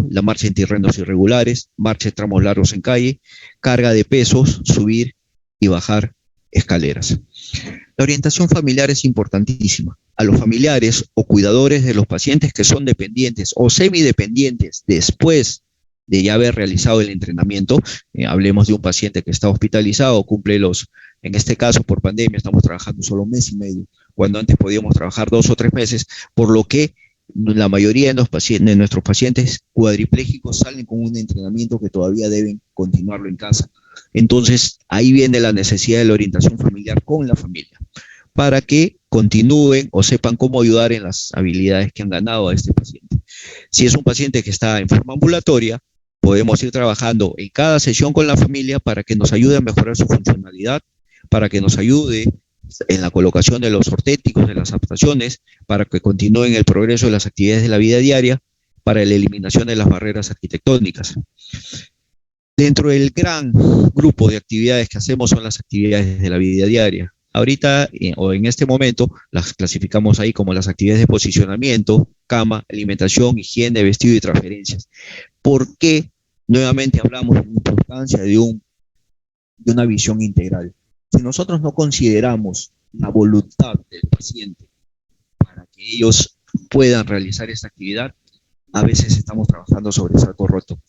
la marcha en terrenos irregulares, marcha en tramos largos en calle, carga de pesos, subir y bajar escaleras. La orientación familiar es importantísima. A los familiares o cuidadores de los pacientes que son dependientes o semidependientes después de ya haber realizado el entrenamiento, hablemos de un paciente que está hospitalizado, en este caso por pandemia, estamos trabajando solo 1 mes y medio, cuando antes podíamos trabajar 2 o 3 meses, por lo que la mayoría de nuestros pacientes cuadriplégicos salen con un entrenamiento que todavía deben continuarlo en casa. Entonces, ahí viene la necesidad de la orientación familiar con la familia, para que continúen o sepan cómo ayudar en las habilidades que han ganado a este paciente. Si es un paciente que está en forma ambulatoria, podemos ir trabajando en cada sesión con la familia para que nos ayude a mejorar su funcionalidad, para que nos ayude en la colocación de los ortéticos, de las adaptaciones, para que continúen el progreso de las actividades de la vida diaria, para la eliminación de las barreras arquitectónicas. Dentro del gran grupo de actividades que hacemos son las actividades de la vida diaria. Ahorita o en este momento las clasificamos ahí como las actividades de posicionamiento, cama, alimentación, higiene, vestido y transferencias. ¿Por qué nuevamente hablamos de la importancia de una visión integral? Si nosotros no consideramos la voluntad del paciente para que ellos puedan realizar esta actividad, a veces estamos trabajando sobre saco roto.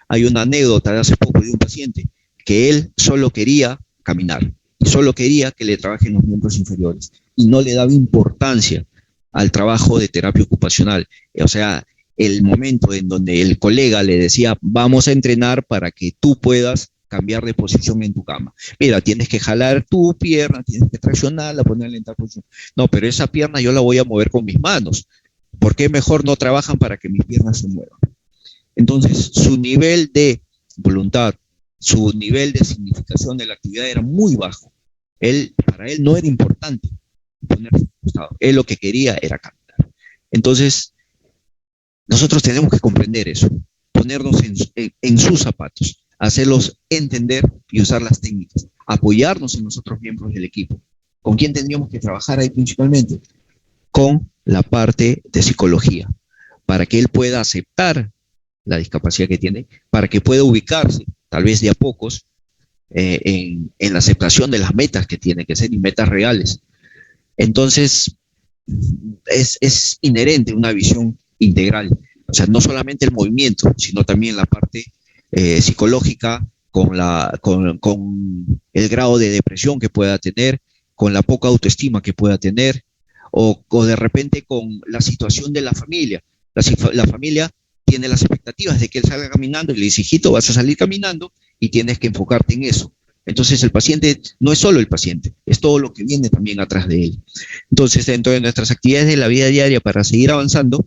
Hay una anécdota de hace poco de un paciente que él solo quería caminar y solo quería que le trabajen los miembros inferiores y no le daba importancia al trabajo de terapia ocupacional. O sea, el momento en donde el colega le decía, vamos a entrenar para que tú puedas cambiar de posición en tu cama. Mira, tienes que jalar tu pierna, tienes que traccionarla, ponerla en tal posición. No, pero esa pierna yo la voy a mover con mis manos. ¿Por qué mejor no trabajan para que mis piernas se muevan? Entonces, su nivel de voluntad, su nivel de significación de la actividad era muy bajo. Para él no era importante ponerse en costado. Él lo que quería era caminar. Entonces, nosotros tenemos que comprender eso, ponernos en sus zapatos, hacerlos entender y usar las técnicas, apoyarnos en los otros miembros del equipo. ¿Con quién tendríamos que trabajar ahí principalmente? Con la parte de psicología, para que él pueda aceptar la discapacidad que tiene, para que pueda ubicarse, tal vez de a pocos, en la aceptación de las metas que tiene que ser y metas reales. Entonces, es inherente una visión integral, o sea, no solamente el movimiento, sino también la parte psicológica, con el grado de depresión que pueda tener, con la poca autoestima que pueda tener, o de repente con la situación de la familia. La familia tiene las expectativas de que él salga caminando y le dice, hijito, vas a salir caminando y tienes que enfocarte en eso. Entonces el paciente no es solo el paciente, es todo lo que viene también atrás de él. Entonces, dentro de nuestras actividades de la vida diaria para seguir avanzando,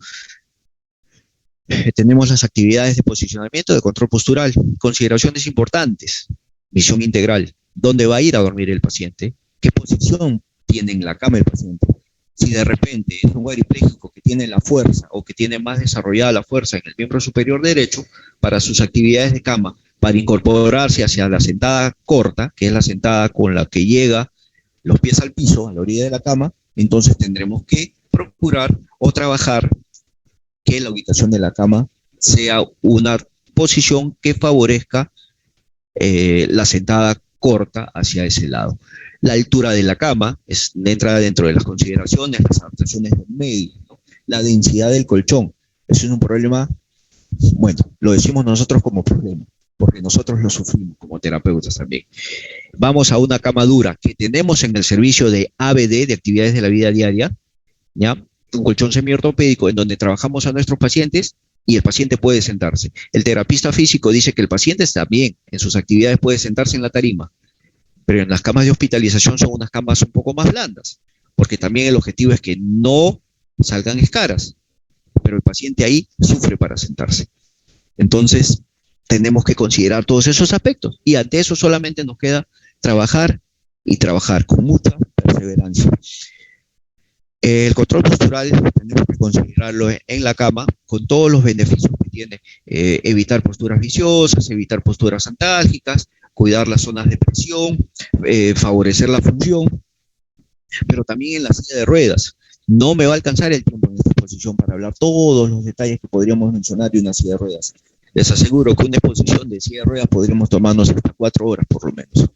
tenemos las actividades de posicionamiento, de control postural, consideraciones importantes, visión integral, dónde va a ir a dormir el paciente, qué posición tiene en la cama el paciente. Si de repente es un cuadripléjico que tiene la fuerza o que tiene más desarrollada la fuerza en el miembro superior derecho, para sus actividades de cama, para incorporarse hacia la sentada corta, que es la sentada con la que llega los pies al piso, a la orilla de la cama, entonces tendremos que procurar o trabajar que la ubicación de la cama sea una posición que favorezca la sentada corta hacia ese lado. La altura de la cama entra dentro de las consideraciones, las adaptaciones del medio, ¿no? La densidad del colchón, eso es un problema, bueno, lo decimos nosotros como problema, porque nosotros lo sufrimos como terapeutas también. Vamos a una cama dura que tenemos en el servicio de ABD, de actividades de la vida diaria, ¿ya? Un colchón semiortopédico en donde trabajamos a nuestros pacientes y el paciente puede sentarse. El terapista físico dice que el paciente también en sus actividades puede sentarse en la tarima, pero en las camas de hospitalización son unas camas un poco más blandas, porque también el objetivo es que no salgan escaras, pero el paciente ahí sufre para sentarse. Entonces, tenemos que considerar todos esos aspectos y ante eso solamente nos queda trabajar y trabajar con mucha perseverancia. El control postural tenemos que considerarlo en la cama con todos los beneficios que tiene, evitar posturas viciosas, evitar posturas antálgicas, cuidar las zonas de presión, favorecer la función, pero también en la silla de ruedas. No me va a alcanzar el tiempo en esta exposición para hablar todos los detalles que podríamos mencionar de una silla de ruedas. Les aseguro que una exposición de silla de ruedas podríamos tomarnos hasta 4 horas por lo menos.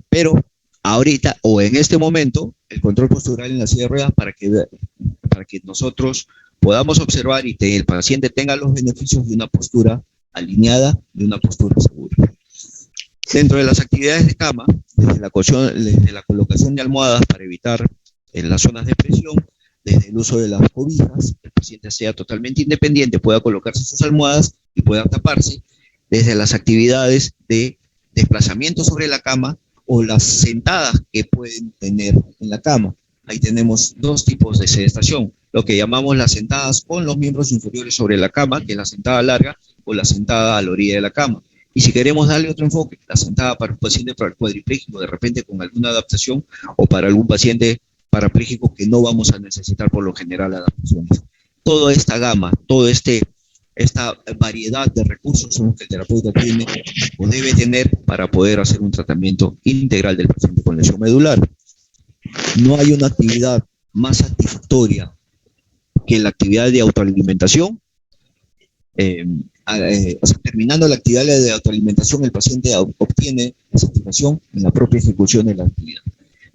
Pero ahorita o en este momento, el control postural en la silla de ruedas para que nosotros podamos observar y que el paciente tenga los beneficios de una postura alineada, de una postura segura. Dentro de las actividades de cama, desde la colocación de almohadas para evitar en las zonas de presión, desde el uso de las cobijas, el paciente sea totalmente independiente, pueda colocarse sus almohadas y pueda taparse, desde las actividades de desplazamiento sobre la cama o las sentadas que pueden tener en la cama. Ahí tenemos dos tipos de sedestación, lo que llamamos las sentadas con los miembros inferiores sobre la cama, que es la sentada larga, o la sentada a la orilla de la cama. Y si queremos darle otro enfoque, la sentada para un paciente cuadripléjico, de repente con alguna adaptación, o para algún paciente parapléjico que no vamos a necesitar por lo general adaptaciones. Toda esta gama, esta variedad de recursos son los que el terapeuta tiene o debe tener para poder hacer un tratamiento integral del paciente con lesión medular. No hay una actividad más satisfactoria que la actividad de autoalimentación. Terminando la actividad de autoalimentación, el paciente obtiene satisfacción en la propia ejecución de la actividad.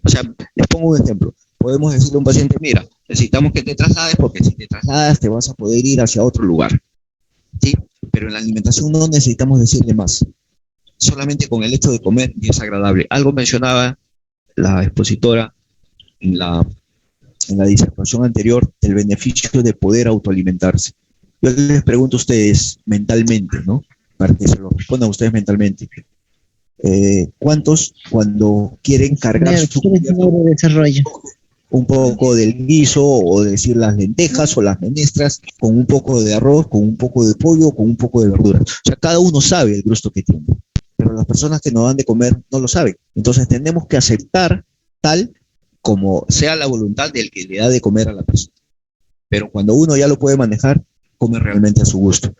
O sea, les pongo un ejemplo. Podemos decirle a un paciente, mira, necesitamos que te traslades porque si te trasladas te vas a poder ir hacia otro lugar. ¿Sí? Pero en la alimentación no necesitamos decirle más. Solamente con el hecho de comer ya es agradable. Algo mencionaba la expositora en la disertación anterior, el beneficio de poder autoalimentarse. Yo les pregunto a ustedes mentalmente, ¿no? Para que se lo respondan a ustedes mentalmente. ¿Cuántos cuando quieren cargar su desarrollo? Un poco del guiso, o decir las lentejas o las menestras, con un poco de arroz, con un poco de pollo, con un poco de verdura? O sea, cada uno sabe el gusto que tiene, pero las personas que nos dan de comer no lo saben. Entonces tenemos que aceptar tal como sea la voluntad del que le da de comer a la persona. Pero cuando uno ya lo puede manejar, come realmente a su gusto.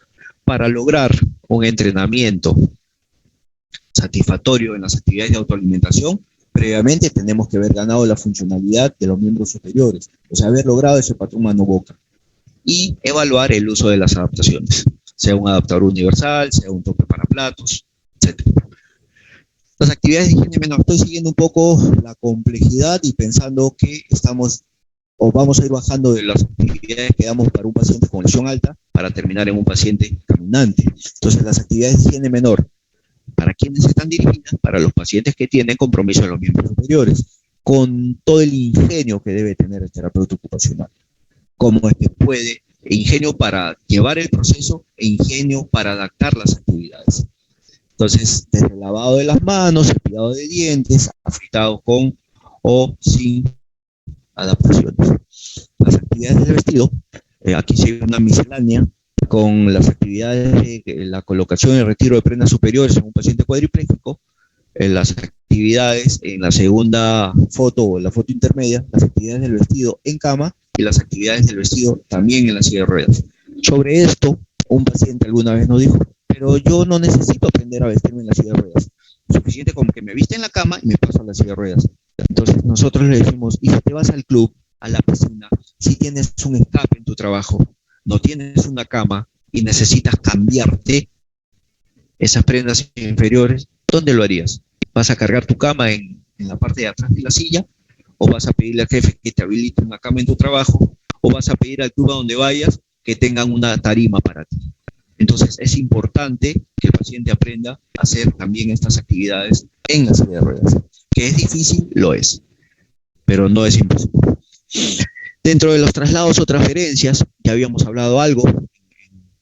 Para lograr un entrenamiento satisfactorio en las actividades de autoalimentación, previamente tenemos que haber ganado la funcionalidad de los miembros superiores, o sea, haber logrado ese patrón mano-boca, y evaluar el uso de las adaptaciones, sea un adaptador universal, sea un tope para platos, etc. Las actividades de higiene menor, estoy siguiendo un poco la complejidad y pensando que vamos a ir bajando de las actividades que damos para un paciente con lesión alta para terminar en un paciente caminante. Entonces, las actividades de higiene menor, ¿para quiénes están dirigidas? Para los pacientes que tienen compromiso en los miembros superiores, con todo el ingenio que debe tener el terapeuta ocupacional. Como es que puede, ingenio para llevar el proceso e ingenio para adaptar las actividades. Entonces, desde el lavado de las manos, cepillado de dientes, afeitado con o sin adaptaciones. Las actividades del vestido, aquí se ve una miscelánea con las actividades de la colocación y retiro de prendas superiores en un paciente cuadripléjico, las actividades en la segunda foto o la foto intermedia, las actividades del vestido en cama y las actividades del vestido también en la silla de ruedas. Sobre esto, un paciente alguna vez nos dijo, pero yo no necesito aprender a vestirme en la silla de ruedas. Es suficiente con que me viste en la cama y me paso a la silla de ruedas. Entonces nosotros le decimos, y si te vas al club, a la piscina, si tienes un escape en tu trabajo, no tienes una cama y necesitas cambiarte esas prendas inferiores, ¿dónde lo harías? ¿Vas a cargar tu cama en la parte de atrás de la silla? ¿O vas a pedirle al jefe que te habilite una cama en tu trabajo? ¿O vas a pedir al club a donde vayas que tengan una tarima para ti? Entonces es importante que el paciente aprenda a hacer también estas actividades en la silla de ruedas. Que es difícil, lo es, pero no es imposible. Dentro de los traslados o transferencias, ya habíamos hablado algo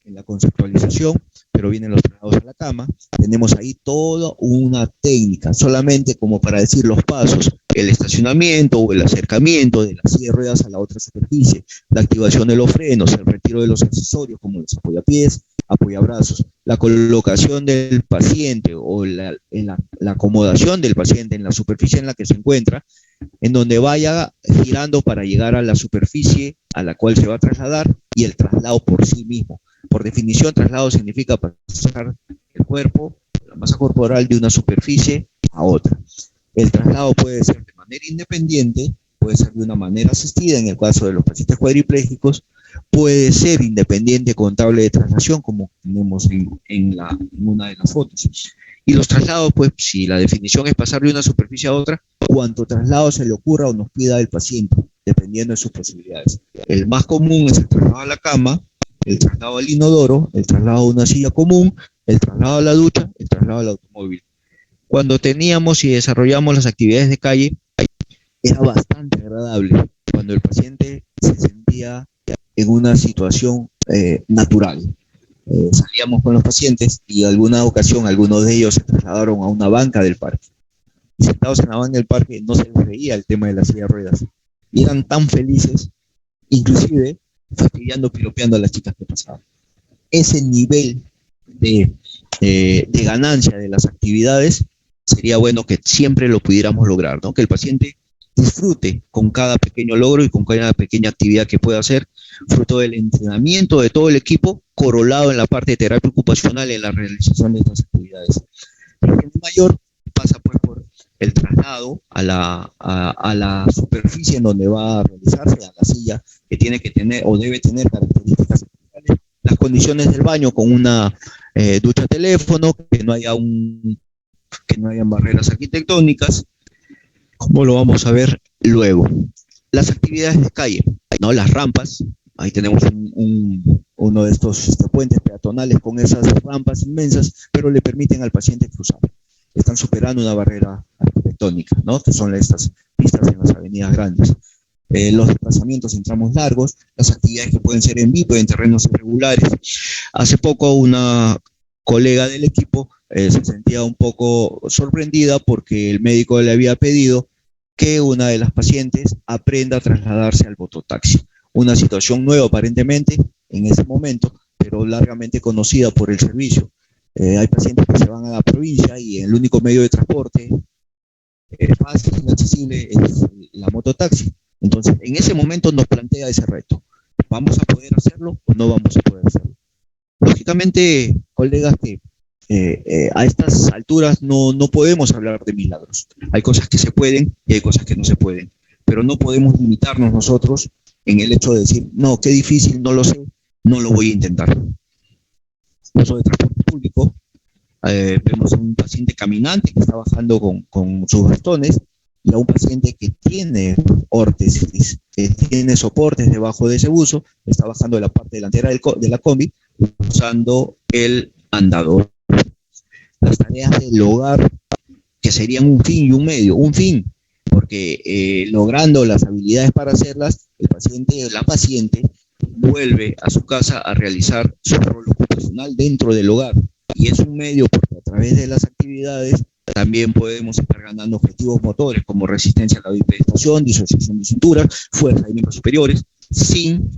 en la conceptualización, pero vienen los traslados a la cama. Tenemos ahí toda una técnica, solamente como para decir los pasos: el estacionamiento o el acercamiento de la silla de ruedas a la otra superficie, la activación de los frenos, el retiro de los accesorios como los apoyapiés, apoyabrazos, la colocación del paciente o la acomodación del paciente en la superficie en la que se encuentra, en donde vaya girando para llegar a la superficie a la cual se va a trasladar, y el traslado por sí mismo. Por definición, traslado significa pasar el cuerpo, la masa corporal, de una superficie a otra. El traslado puede ser de manera independiente puede ser de una manera asistida en el caso de los pacientes cuadriplégicos, puede ser independiente con tabla de traslación, como tenemos en una de las fotos. Y los traslados, pues, si la definición es pasar de una superficie a otra, cuanto traslado se le ocurra o nos pida el paciente, dependiendo de sus posibilidades. El más común es el traslado a la cama, el traslado al inodoro, el traslado a una silla común, el traslado a la ducha, el traslado al automóvil. Cuando teníamos y desarrollamos las actividades de calle, era bastante agradable cuando el paciente se sentía en una situación natural. Salíamos con los pacientes y en alguna ocasión algunos de ellos se trasladaron a una banca del parque. Y sentados en la banca del parque no se les veía el tema de la silla de ruedas. Y eran tan felices, inclusive fastidiando, piropeando a las chicas que pasaban. Ese nivel de ganancia de las actividades sería bueno que siempre lo pudiéramos lograr, ¿no? Que el paciente disfrute con cada pequeño logro y con cada pequeña actividad que pueda hacer, fruto del entrenamiento de todo el equipo, corolado en la parte de terapia ocupacional en la realización de estas actividades. El paciente mayor pasa pues por el traslado a la superficie en donde va a realizarse, a la silla que tiene que tener o debe tener características especiales, las condiciones del baño con una ducha teléfono, que no hayan barreras arquitectónicas, como lo vamos a ver luego. Las actividades de calle, ¿no? Las rampas, ahí tenemos uno de estos puentes peatonales con esas rampas inmensas, pero le permiten al paciente cruzar. Están superando una barrera arquitectónica, ¿no? Que son estas pistas en las avenidas grandes. Los desplazamientos en tramos largos, las actividades que pueden ser en vivo, en terrenos irregulares. Hace poco una colega del equipo se sentía un poco sorprendida porque el médico le había pedido que una de las pacientes aprenda a trasladarse al mototaxi. Una situación nueva aparentemente en ese momento, pero largamente conocida por el servicio. Hay pacientes que se van a la provincia y el único medio de transporte fácil y accesible es la mototaxi. Entonces, en ese momento nos plantea ese reto. ¿Vamos a poder hacerlo o no vamos a poder hacerlo? Lógicamente, colegas, que a estas alturas no podemos hablar de milagros. Hay cosas que se pueden y hay cosas que no se pueden. Pero no podemos limitarnos nosotros en el hecho de decir, no, qué difícil, no lo sé, no lo voy a intentar. Uso de transporte público, vemos a un paciente caminante que está bajando con sus bastones y a un paciente que tiene órtesis, que tiene soportes debajo de ese buzo, está bajando de la parte delantera de la combi usando el andador. Las tareas del hogar, que serían un fin y un medio, un fin, porque logrando las habilidades para hacerlas, el paciente o la paciente vuelve a su casa a realizar su rol ocupacional dentro del hogar. Y es un medio porque a través de las actividades también podemos estar ganando objetivos motores como resistencia a la bipedestación, disociación de cintura, fuerza de miembros superiores, sin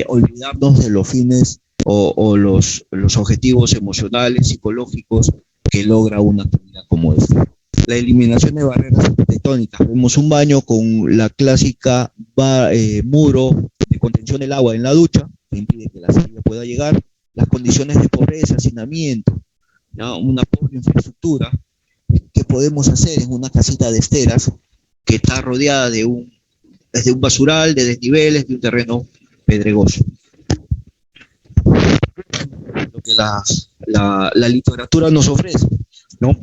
olvidarnos de los fines o los objetivos emocionales, psicológicos que logra una actividad como esta. La eliminación de barreras arquitectónicas. Vemos un baño con la clásica muro de contención del agua en la ducha, que impide que la silla pueda llegar. Las condiciones de pobreza, hacinamiento, ¿no? Una pobre infraestructura que podemos hacer en una casita de esteras que está rodeada de un basural, de desniveles, de un terreno pedregoso. Lo que la literatura nos ofrece, ¿no?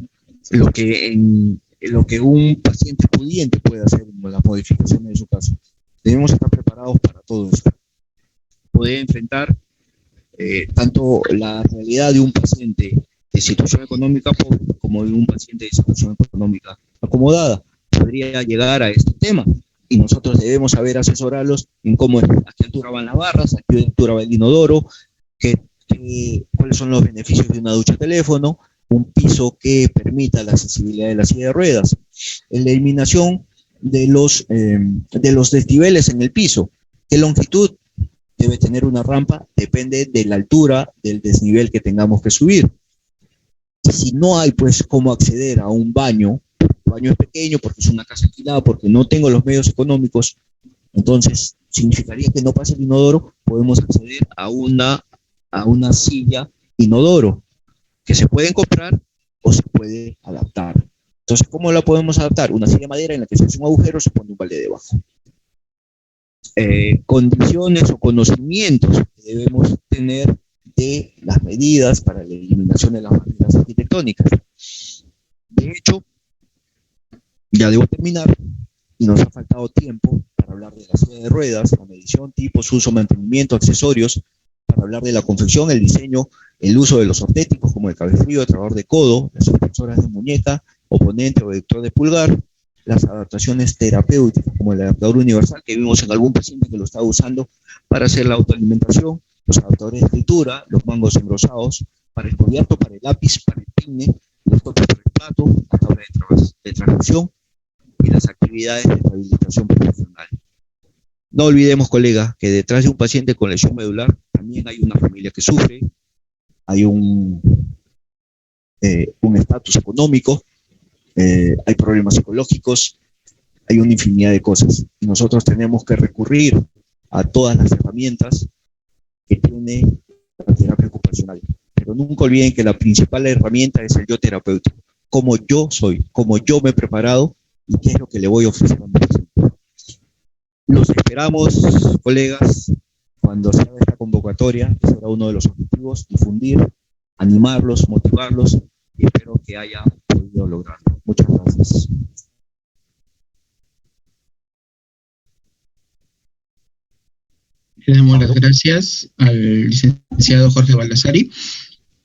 Lo que un paciente pudiente puede hacer con las modificaciones de su casa. Debemos estar preparados para todo esto. Poder enfrentar tanto la realidad de un paciente de situación económica pobre como de un paciente de situación económica acomodada. Podría llegar a este tema y nosotros debemos saber asesorarlos en cómo, a qué altura van las barras, a qué altura va el inodoro, cuáles son los beneficios de una ducha teléfono, un piso que permita la accesibilidad de la silla de ruedas, la eliminación de los desniveles en el piso, qué longitud debe tener una rampa, depende de la altura del desnivel que tengamos que subir. Y si no hay pues cómo acceder a un baño, el baño es pequeño porque es una casa alquilada, porque no tengo los medios económicos, entonces significaría que no pase el inodoro, podemos acceder a una silla inodoro, que se pueden comprar o se puede adaptar. Entonces, ¿cómo la podemos adaptar? Una silla de madera en la que se hace un agujero, se pone un balde debajo. Condiciones o conocimientos que debemos tener de las medidas para la eliminación de las barreras arquitectónicas. De hecho, ya debo terminar y nos ha faltado tiempo para hablar de la silla de ruedas, la medición, tipos, uso, mantenimiento, accesorios, para hablar de la confección, el diseño, el uso de los ortéticos como el cabestrillo, el trabador de codo, las extensoras de muñeca, oponente o vector de pulgar, las adaptaciones terapéuticas como el adaptador universal que vimos en algún paciente que lo estaba usando para hacer la autoalimentación, los adaptadores de escritura, los mangos engrosados, para el cubierto, para el lápiz, para el peine, los topos para el plato, la tabla de transmisión y las actividades de rehabilitación profesional. No olvidemos, colega, que detrás de un paciente con lesión medular también hay una familia que sufre, hay un estatus económico, hay problemas psicológicos, hay una infinidad de cosas. Y nosotros tenemos que recurrir a todas las herramientas que tiene la terapia ocupacional. Pero nunca olviden que la principal herramienta es el yo terapéutico. Cómo yo soy, cómo yo me he preparado y qué es lo que le voy a ofrecer a mi paciente. Los esperamos, colegas, cuando se haga esta convocatoria, que será uno de los objetivos, difundir, animarlos, motivarlos, y espero que haya podido lograrlo. Muchas gracias. Le damos las gracias al licenciado Jorge Baldassari.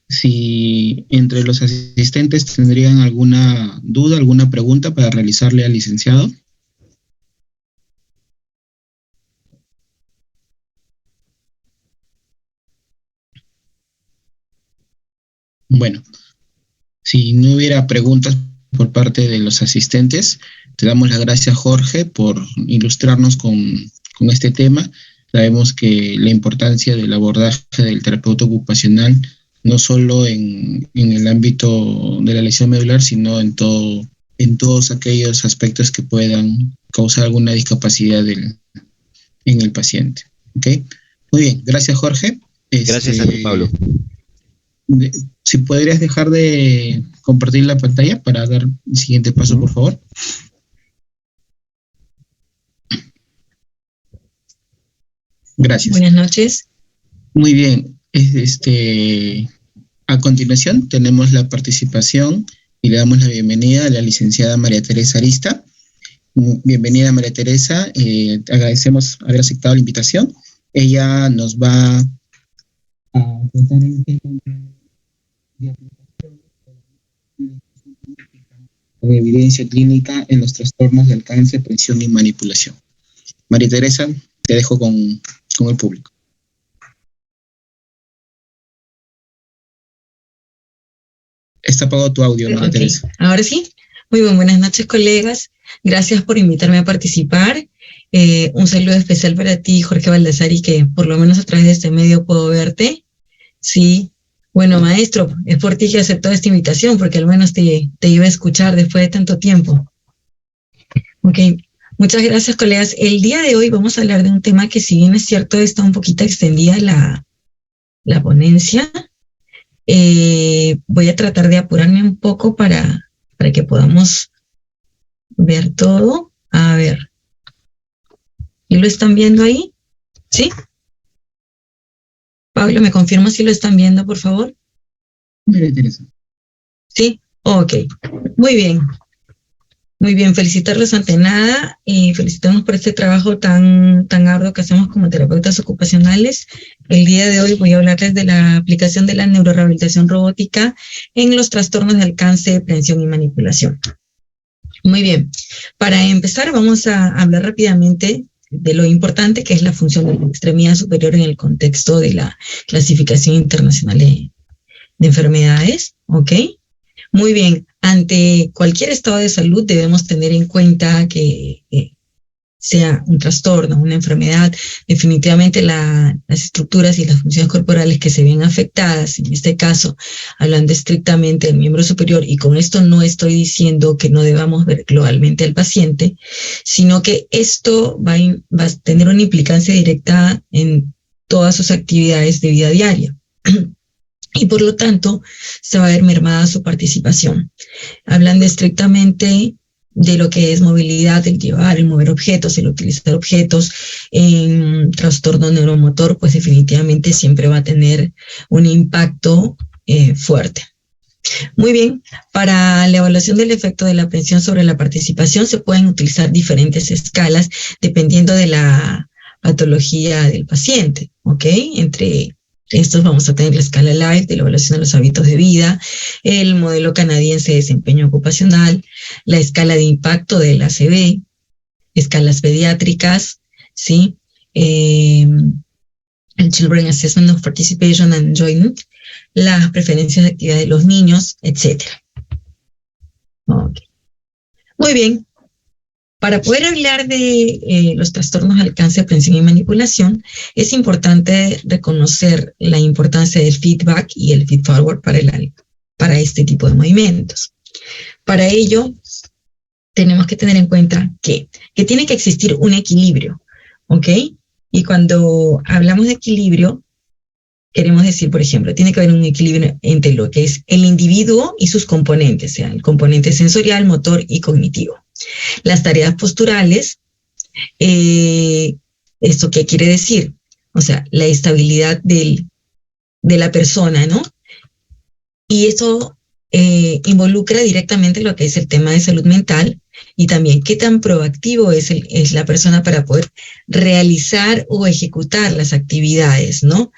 Si entre los asistentes tendrían alguna duda, alguna pregunta para realizarle al licenciado. Bueno, si no hubiera preguntas por parte de los asistentes, te damos las gracias, Jorge, por ilustrarnos con este tema. Sabemos que la importancia del abordaje del terapeuta ocupacional, no solo en el ámbito de la lesión medular, sino en todos aquellos aspectos que puedan causar alguna discapacidad en el paciente. ¿Okay? Muy bien, gracias, Jorge. Gracias a ti, Pablo. Si podrías dejar de compartir la pantalla para dar el siguiente paso, por favor. Gracias. Buenas noches. Muy bien. A continuación tenemos la participación y le damos la bienvenida a la licenciada María Teresa Arista. Bienvenida, María Teresa. Agradecemos haber aceptado la invitación. Ella nos va a contar el tema de aplicación de evidencia clínica en los trastornos de alcance, presión y manipulación. María Teresa, te dejo con el público. Está apagado tu audio, María Teresa. Ahora sí. Muy bien, buenas noches, colegas. Gracias por invitarme a participar. Un saludo especial para ti, Jorge Baldassari, que por lo menos a través de este medio puedo verte. Sí. Bueno, maestro, es por ti que aceptó esta invitación, porque al menos te iba a escuchar después de tanto tiempo. Ok. Muchas gracias, colegas. El día de hoy vamos a hablar de un tema que, si bien es cierto, está un poquito extendida la ponencia. Voy a tratar de apurarme un poco para que podamos ver todo. A ver. ¿Y lo están viendo ahí? ¿Sí? Pablo, ¿me confirma si lo están viendo, por favor? María Teresa. ¿Sí? Ok. Muy bien. Muy bien, felicitarlos ante nada y felicitarnos por este trabajo tan arduo que hacemos como terapeutas ocupacionales. El día de hoy voy a hablarles de la aplicación de la neurorehabilitación robótica en los trastornos de alcance, aprehensión y manipulación. Muy bien, para empezar vamos a hablar rápidamente de lo importante que es la función de la extremidad superior en el contexto de la clasificación internacional de enfermedades, ¿ok? Muy bien, ante cualquier estado de salud debemos tener en cuenta que sea un trastorno, una enfermedad, definitivamente las estructuras y las funciones corporales que se ven afectadas, en este caso, hablando estrictamente del miembro superior, y con esto no estoy diciendo que no debamos ver globalmente al paciente, sino que esto va a tener una implicancia directa en todas sus actividades de vida diaria. y por lo tanto se va a ver mermada su participación. Hablando estrictamente de lo que es movilidad, el llevar, el mover objetos, el utilizar objetos en trastorno neuromotor, pues definitivamente siempre va a tener un impacto fuerte. Muy bien, para la evaluación del efecto de la atención sobre la participación se pueden utilizar diferentes escalas dependiendo de la patología del paciente, ¿ok? Entre estos vamos a tener la escala LIFE de la evaluación de los hábitos de vida, el modelo canadiense de desempeño ocupacional, la escala de impacto del ACV, escalas pediátricas, ¿sí? El Children Assessment of Participation and Enjoyment, las preferencias de actividad de los niños, etc. Okay. Muy bien. Para poder hablar de los trastornos de alcance, aprehensión y manipulación, es importante reconocer la importancia del feedback y el feed-forward para este tipo de movimientos. Para ello, tenemos que tener en cuenta que tiene que existir un equilibrio, ¿ok? Y cuando hablamos de equilibrio, queremos decir, por ejemplo, tiene que haber un equilibrio entre lo que es el individuo y sus componentes, o sea, el componente sensorial, motor y cognitivo. Las tareas posturales, ¿esto qué quiere decir? O sea, la estabilidad de la persona, ¿no? Y eso involucra directamente lo que es el tema de salud mental y también qué tan proactivo es la persona para poder realizar o ejecutar las actividades, ¿no?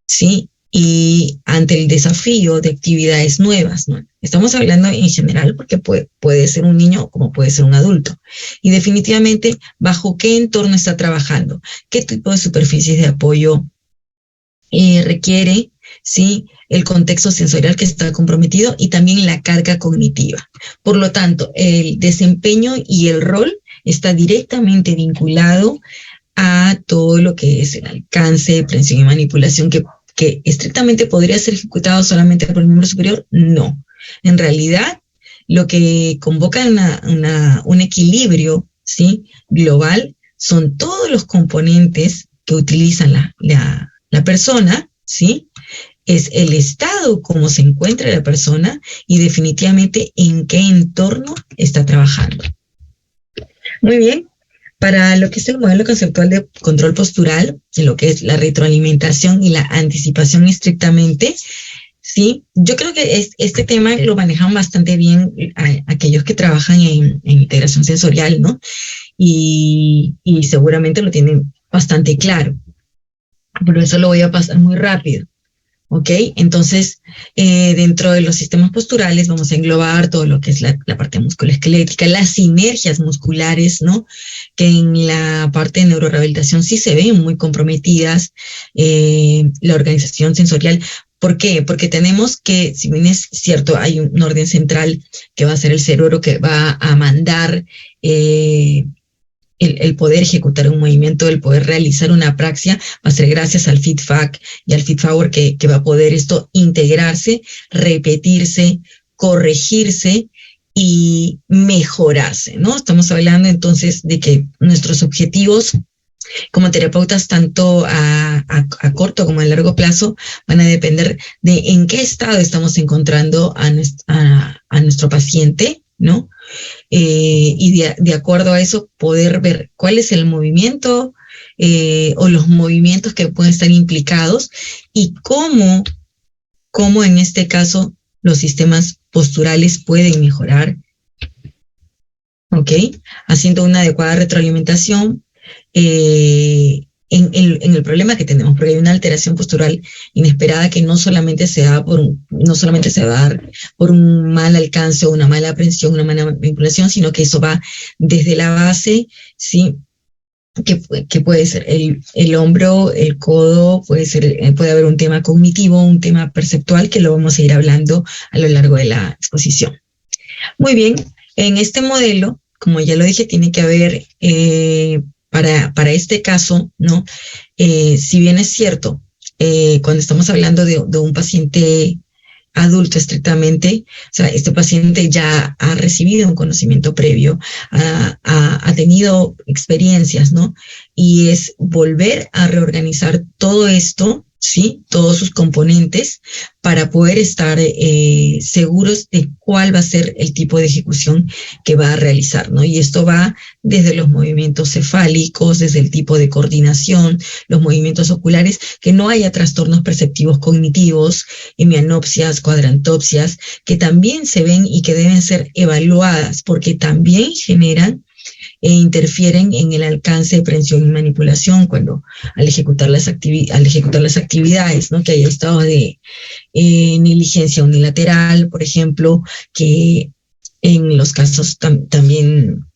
Sí, y ante el desafío de actividades nuevas, ¿no? Estamos hablando en general porque puede ser un niño como puede ser un adulto. Y definitivamente, ¿bajo qué entorno está trabajando? ¿Qué tipo de superficies de apoyo requiere? ¿Sí? El contexto sensorial que está comprometido y también la carga cognitiva. Por lo tanto, el desempeño y el rol está directamente vinculado a todo lo que es el alcance, aprehensión y manipulación que estrictamente podría ser ejecutado solamente por el miembro superior. No. En realidad, lo que convoca un equilibrio, ¿sí?, global son todos los componentes que utilizan la persona, ¿sí? Es el estado, cómo se encuentra la persona y definitivamente en qué entorno está trabajando. Muy bien. Para lo que es el modelo conceptual de control postural, en lo que es la retroalimentación y la anticipación estrictamente, sí, yo creo que este tema lo manejan bastante bien aquellos que trabajan en integración sensorial, ¿no? Y seguramente lo tienen bastante claro. Por eso lo voy a pasar muy rápido. ¿Ok? Entonces, dentro de los sistemas posturales vamos a englobar todo lo que es la parte musculoesquelética, las sinergias musculares, ¿no? Que en la parte de neurorehabilitación sí se ven muy comprometidas, la organización sensorial. ¿Por qué? Porque tenemos que, si bien es cierto, hay un orden central que va a ser el cerebro que va a mandar el poder ejecutar un movimiento, el poder realizar una praxia, va a ser gracias al feedback y al feed-forward que va a poder esto integrarse, repetirse, corregirse y mejorarse, ¿no? Estamos hablando entonces de que nuestros objetivos como terapeutas, tanto a corto como a largo plazo, van a depender de en qué estado estamos encontrando a nuestro paciente, ¿no? Y de acuerdo a eso poder ver cuál es el movimiento o los movimientos que pueden estar implicados y cómo en este caso los sistemas posturales pueden mejorar, ¿ok? Haciendo una adecuada retroalimentación en el problema que tenemos, porque hay una alteración postural inesperada que no solamente se va a dar por un mal alcance o una mala aprehensión, una mala vinculación, sino que eso va desde la base, ¿sí? Que puede ser el hombro, el codo, puede haber un tema cognitivo, un tema perceptual, que lo vamos a ir hablando a lo largo de la exposición. Muy bien, en este modelo, como ya lo dije, tiene que haber para este caso, ¿no? Si bien es cierto, cuando estamos hablando de un paciente adulto estrictamente, o sea, este paciente ya ha recibido un conocimiento previo, ha tenido experiencias, ¿no? Y es volver a reorganizar todo esto, ¿sí? Todos sus componentes para poder estar seguros de cuál va a ser el tipo de ejecución que va a realizar, ¿no? Y esto va desde los movimientos cefálicos, desde el tipo de coordinación, los movimientos oculares, que no haya trastornos perceptivos cognitivos, hemianopsias, cuadrantopsias, que también se ven y que deben ser evaluadas porque también generan e interfieren en el alcance de prevención y manipulación cuando al ejecutar las actividades, ¿no? Que haya estado de negligencia unilateral, por ejemplo, que en los casos también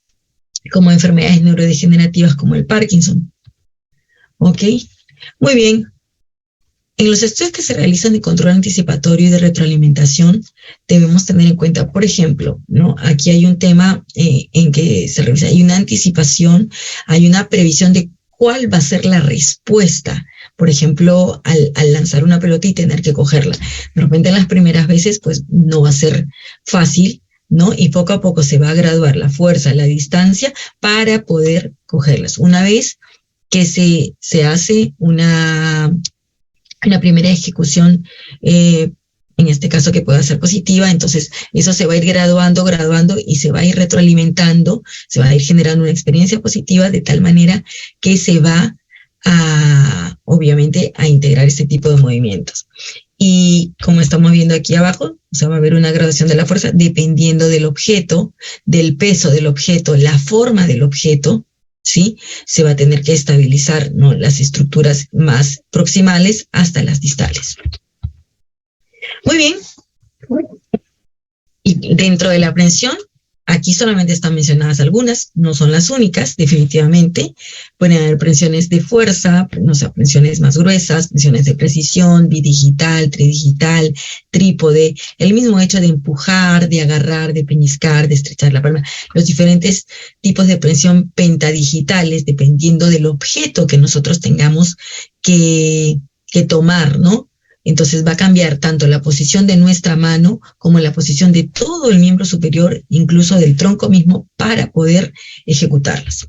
como enfermedades neurodegenerativas como el Parkinson. ¿Ok? Muy bien. En los estudios que se realizan de control anticipatorio y de retroalimentación, debemos tener en cuenta, por ejemplo, ¿no? Aquí hay un tema en que se revisa, hay una anticipación, hay una previsión de cuál va a ser la respuesta. Por ejemplo, al lanzar una pelota y tener que cogerla. De repente, en las primeras veces, pues no va a ser fácil, ¿no? Y poco a poco se va a graduar la fuerza, la distancia para poder cogerlas. Una vez que se hace una primera ejecución, en este caso que pueda ser positiva, entonces eso se va a ir graduando y se va a ir retroalimentando, se va a ir generando una experiencia positiva de tal manera que se va obviamente, a integrar este tipo de movimientos. Y como estamos viendo aquí abajo, o sea, va a haber una graduación de la fuerza dependiendo del objeto, del peso del objeto, la forma del objeto, ¿sí? Se va a tener que estabilizar, ¿no? Las estructuras más proximales hasta las distales. Muy bien. Y dentro de la aprehensión, aquí solamente están mencionadas algunas, no son las únicas, definitivamente. Pueden haber aprehensiones de fuerza, no sé, aprehensiones más gruesas, aprehensiones de precisión, bidigital, tridigital, trípode, el mismo hecho de empujar, de agarrar, de peñiscar, de estrechar la palma, los diferentes tipos de aprehensión pentadigitales, dependiendo del objeto que nosotros tengamos que tomar, ¿no? Entonces va a cambiar tanto la posición de nuestra mano como la posición de todo el miembro superior, incluso del tronco mismo, para poder ejecutarlas.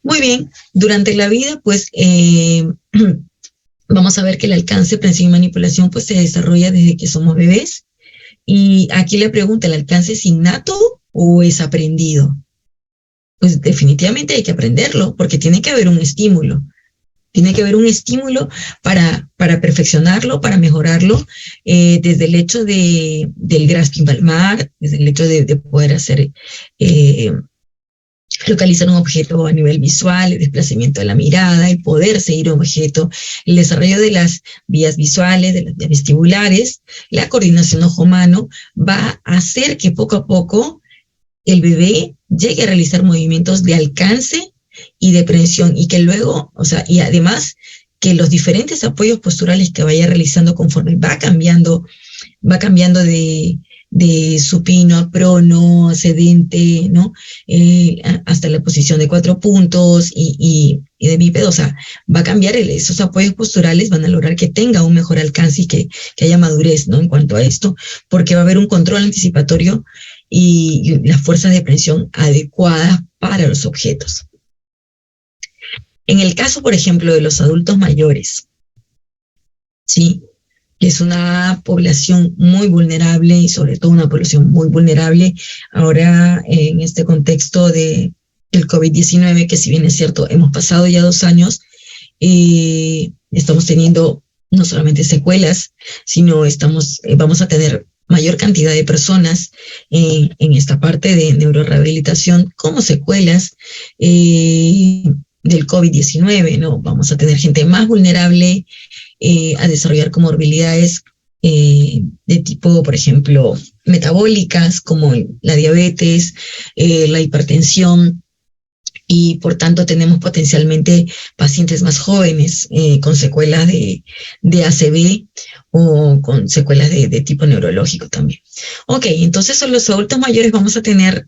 Muy bien, durante la vida, pues vamos a ver que el alcance, precisión y manipulación, pues se desarrolla desde que somos bebés. Y aquí le pregunta, ¿el alcance es innato o es aprendido? Pues definitivamente hay que aprenderlo, porque tiene que haber un estímulo. Tiene que haber un estímulo para perfeccionarlo, para mejorarlo, desde el hecho del grasping palmar, desde el hecho de poder hacer, localizar un objeto a nivel visual, el desplazamiento de la mirada, el poder seguir un objeto, el desarrollo de las vías visuales, de las vías vestibulares, la coordinación ojo-mano, va a hacer que poco a poco el bebé llegue a realizar movimientos de alcance y de prensión, y que luego, o sea, y además que los diferentes apoyos posturales que vaya realizando conforme va cambiando de supino a prono, a sedente, ¿no? Hasta la posición de 4 puntos y de bípedo, o sea, va a cambiar esos apoyos posturales, van a lograr que tenga un mejor alcance y que haya madurez, ¿no? En cuanto a esto, porque va a haber un control anticipatorio y las fuerzas de prensión adecuadas para los objetos. En el caso, por ejemplo, de los adultos mayores, ¿sí? Que es una población muy vulnerable y sobre todo una población muy vulnerable ahora en este contexto del COVID-19, que si bien es cierto, hemos pasado ya 2 años, estamos teniendo no solamente secuelas, sino vamos a tener mayor cantidad de personas en esta parte de neurorehabilitación como secuelas del COVID-19, ¿no? Vamos a tener gente más vulnerable a desarrollar comorbilidades de tipo, por ejemplo, metabólicas, como la diabetes, la hipertensión, y por tanto tenemos potencialmente pacientes más jóvenes con secuelas de ACV o con secuelas de tipo neurológico también. Ok, entonces en los adultos mayores vamos a tener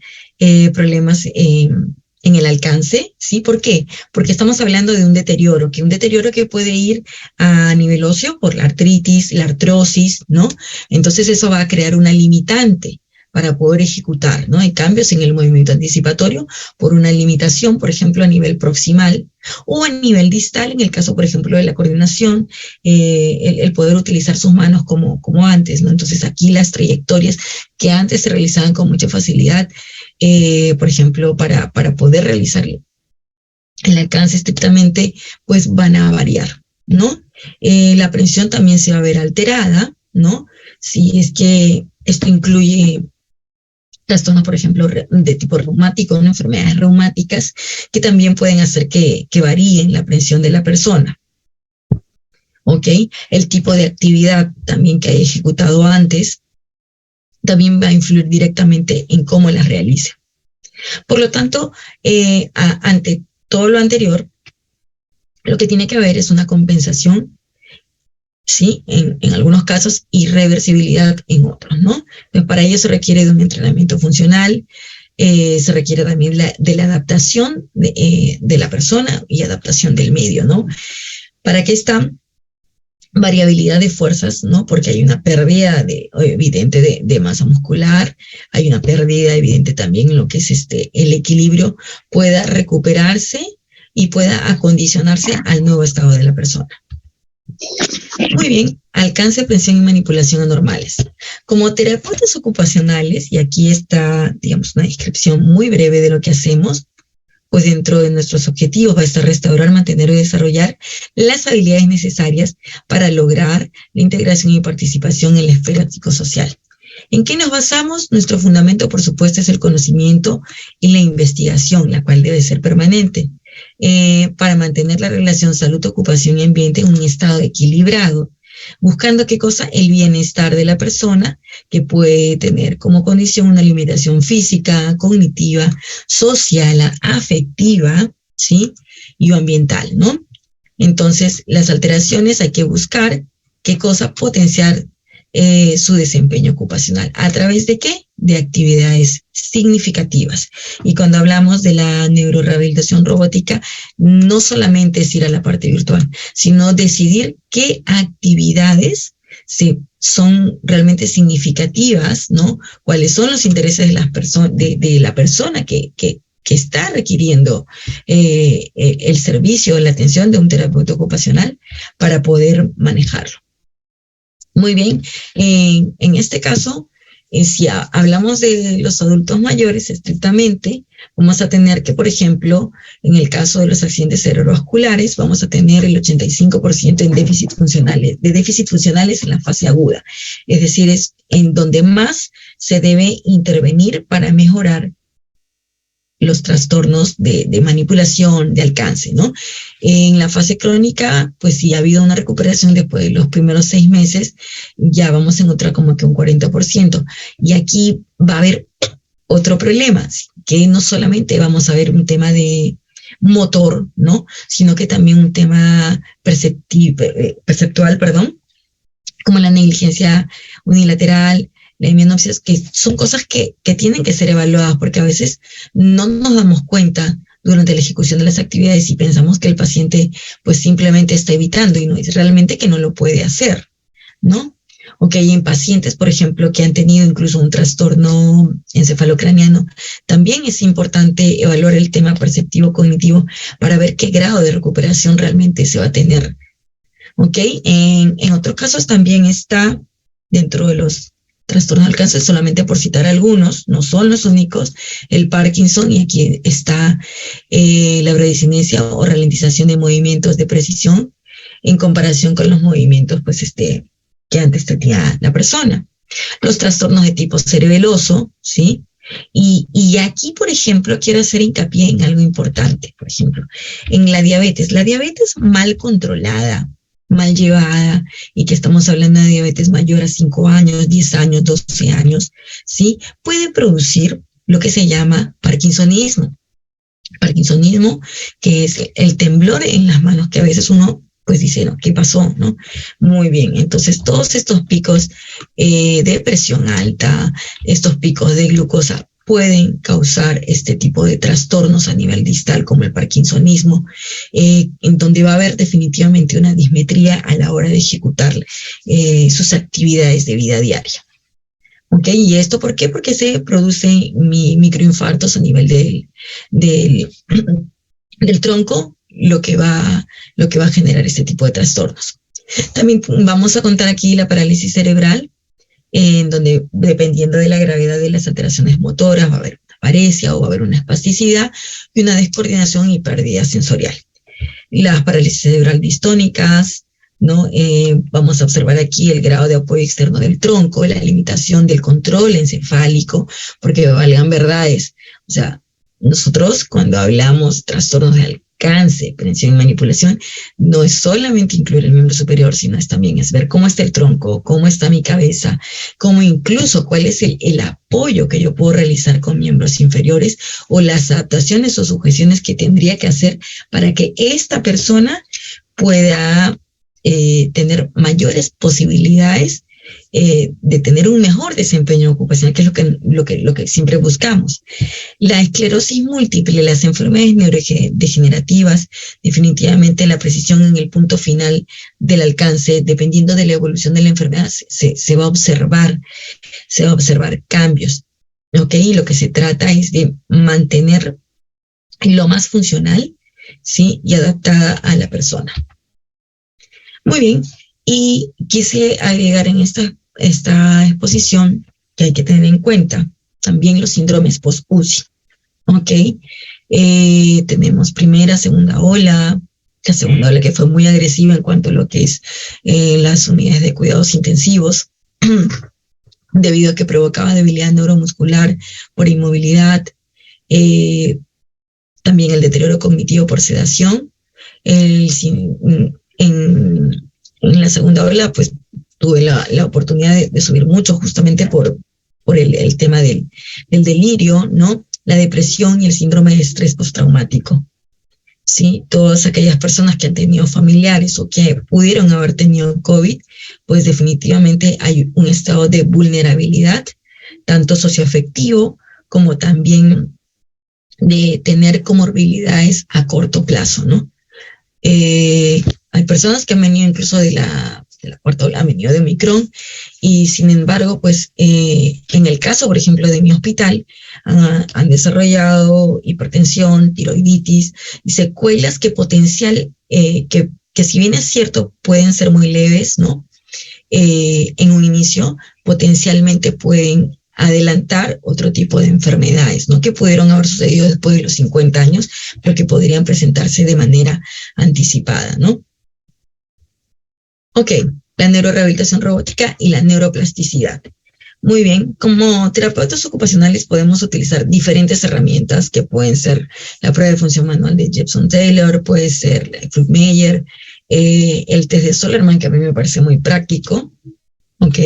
problemas en el alcance, ¿sí? ¿Por qué? Porque estamos hablando de un deterioro que puede ir a nivel óseo por la artritis, la artrosis, ¿no? Entonces eso va a crear una limitante para poder ejecutar, ¿no? Hay cambios en el movimiento anticipatorio por una limitación, por ejemplo, a nivel proximal o a nivel distal, en el caso, por ejemplo, de la coordinación, el poder utilizar sus manos como antes, ¿no? Entonces, aquí las trayectorias que antes se realizaban con mucha facilidad, por ejemplo, para poder realizar el alcance estrictamente, pues van a variar, ¿no? La aprehensión también se va a ver alterada, ¿no? Si es que esto incluye trastornos, por ejemplo, de tipo reumático, ¿no? Enfermedades reumáticas, que también pueden hacer que varíen la aprehensión de la persona. ¿Ok? El tipo de actividad también que haya ejecutado antes también va a influir directamente en cómo las realice. Por lo tanto, ante todo lo anterior, lo que tiene que haber es una compensación, ¿sí? En algunos casos, y reversibilidad en otros, ¿no? Pues para ello se requiere de un entrenamiento funcional, se requiere también de la adaptación de la persona y adaptación del medio, ¿no? Para que esta variabilidad de fuerzas, ¿no? Porque hay una pérdida evidente de masa muscular, hay una pérdida evidente también en lo que es el equilibrio, pueda recuperarse y pueda acondicionarse al nuevo estado de la persona. Muy bien, alcance, aprehensión y manipulación anormales. Como terapeutas ocupacionales, y aquí está, digamos, una descripción muy breve de lo que hacemos, pues dentro de nuestros objetivos va a estar restaurar, mantener y desarrollar las habilidades necesarias para lograr la integración y participación en la esfera psicosocial. ¿En qué nos basamos? Nuestro fundamento, por supuesto, es el conocimiento y la investigación, la cual debe ser permanente, para mantener la relación salud, ocupación y ambiente en un estado equilibrado, buscando ¿qué cosa? El bienestar de la persona, que puede tener como condición una limitación física, cognitiva, social, afectiva, ¿sí? Y ambiental, ¿no? Entonces, las alteraciones hay que buscar ¿qué cosa? Potenciar su desempeño ocupacional. ¿A través de qué? De actividades significativas. Y cuando hablamos de la neurorehabilitación robótica, no solamente es ir a la parte virtual, sino decidir qué actividades son realmente significativas, ¿no? Cuáles son los intereses de la persona que está requiriendo el servicio, la atención de un terapeuta ocupacional para poder manejarlo. Muy bien, en este caso, si hablamos de los adultos mayores estrictamente, vamos a tener que, por ejemplo, en el caso de los accidentes cerebrovasculares, vamos a tener el 85% de déficit funcionales en la fase aguda. Es decir, es en donde más se debe intervenir para mejorar los trastornos de manipulación, de alcance, ¿no? En la fase crónica, pues si ha habido una recuperación después de los primeros 6 meses, ya vamos a encontrar como que un 40%. Y aquí va a haber otro problema, que no solamente vamos a ver un tema de motor, ¿no? Sino que también un tema perceptual, como la negligencia unilateral, la hemianopsia, que son cosas que tienen que ser evaluadas, porque a veces no nos damos cuenta durante la ejecución de las actividades y pensamos que el paciente pues simplemente está evitando y no es realmente que no lo puede hacer, ¿no? Ok, en pacientes, por ejemplo, que han tenido incluso un trastorno encefalocraniano, también es importante evaluar el tema perceptivo cognitivo para ver qué grado de recuperación realmente se va a tener. Ok, en otros casos también está dentro de los trastornos de alcance, solamente por citar algunos, no son los únicos, el Parkinson, y aquí está la bradicinesia o ralentización de movimientos de precisión en comparación con los movimientos pues, que antes tenía la persona. Los trastornos de tipo cerebeloso, ¿sí? Y aquí, por ejemplo, quiero hacer hincapié en algo importante, por ejemplo, en la diabetes. La diabetes mal controlada, mal llevada, y que estamos hablando de diabetes mayor a 5 años, 10 años, 12 años, ¿sí? Puede producir lo que se llama parkinsonismo. Parkinsonismo, que es el temblor en las manos, que a veces uno pues dice, ¿no? ¿Qué pasó? ¿No? Muy bien, entonces todos estos picos de presión alta, estos picos de glucosa, pueden causar este tipo de trastornos a nivel distal como el parkinsonismo, en donde va a haber definitivamente una dismetría a la hora de ejecutar sus actividades de vida diaria. ¿Ok? ¿Y esto por qué? Porque se producen microinfartos a nivel del, del tronco, lo que va a generar este tipo de trastornos. También vamos a contar aquí la parálisis cerebral, en donde, dependiendo de la gravedad de las alteraciones motoras, va a haber una paresia o va a haber una espasticidad y una descoordinación y pérdida sensorial. Las parálisis cerebral distónicas, ¿no? Vamos a observar aquí el grado de apoyo externo del tronco, la limitación del control encefálico, porque valgan verdades. O sea, nosotros cuando hablamos trastornos de alcance, prevención y manipulación, no es solamente incluir el miembro superior, sino también es ver cómo está el tronco, cómo está mi cabeza, cómo incluso cuál es el apoyo que yo puedo realizar con miembros inferiores o las adaptaciones o sujeciones que tendría que hacer para que esta persona pueda tener mayores posibilidades de tener un mejor desempeño ocupacional, que es lo que siempre buscamos. La esclerosis múltiple, las enfermedades neurodegenerativas, definitivamente la precisión en el punto final del alcance, dependiendo de la evolución de la enfermedad, se va a observar cambios. ¿Ok? Y lo que se trata es de mantener lo más funcional, ¿sí? Y adaptada a la persona. Muy bien, y quise agregar en esta exposición que hay que tener en cuenta también los síndromes post-UCI. ¿Ok? Tenemos primera, segunda ola, la segunda ola que fue muy agresiva en cuanto a lo que es las unidades de cuidados intensivos, debido a que provocaba debilidad neuromuscular por inmovilidad, también el deterioro cognitivo por sedación, en la segunda ola, pues tuve la oportunidad de subir mucho justamente por el tema del delirio, ¿no? La depresión y el síndrome de estrés postraumático. ¿Sí? Todas aquellas personas que han tenido familiares o que pudieron haber tenido COVID, pues definitivamente hay un estado de vulnerabilidad, tanto socioafectivo como también de tener comorbilidades a corto plazo, ¿no? Hay personas que han venido incluso de la cuarta ola, han venido de Omicron, y sin embargo, pues en el caso, por ejemplo, de mi hospital, han desarrollado hipertensión, tiroiditis y secuelas que que si bien es cierto, pueden ser muy leves, ¿no? En un inicio, potencialmente pueden adelantar otro tipo de enfermedades, ¿no? Que pudieron haber sucedido después de los 50 años, pero que podrían presentarse de manera anticipada, ¿no? Ok, la neurorehabilitación robótica y la neuroplasticidad. Muy bien, como terapeutas ocupacionales podemos utilizar diferentes herramientas que pueden ser la prueba de función manual de Jepson-Taylor, puede ser la Krugmeyer, el test de Sollerman, que a mí me parece muy práctico, ¿ok?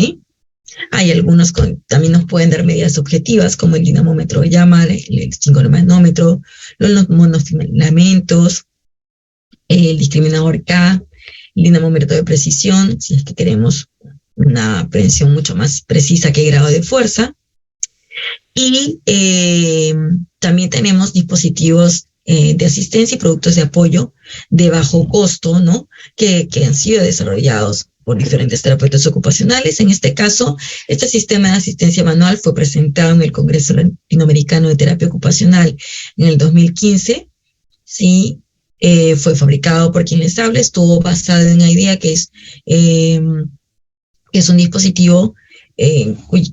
Hay algunos también nos pueden dar medidas objetivas, como el dinamómetro de llama, el extingomanómetro, los monofilamentos, el discriminador K, el dinamómetro de precisión, si es que queremos una prevención mucho más precisa que grado de fuerza. Y también tenemos dispositivos de asistencia y productos de apoyo de bajo costo, ¿no? Que han sido desarrollados por diferentes terapeutas ocupacionales. En este caso, este sistema de asistencia manual fue presentado en el Congreso Latinoamericano de Terapia Ocupacional en el 2015, ¿sí? Fue fabricado por quien les habla, estuvo basado en una idea que es un dispositivo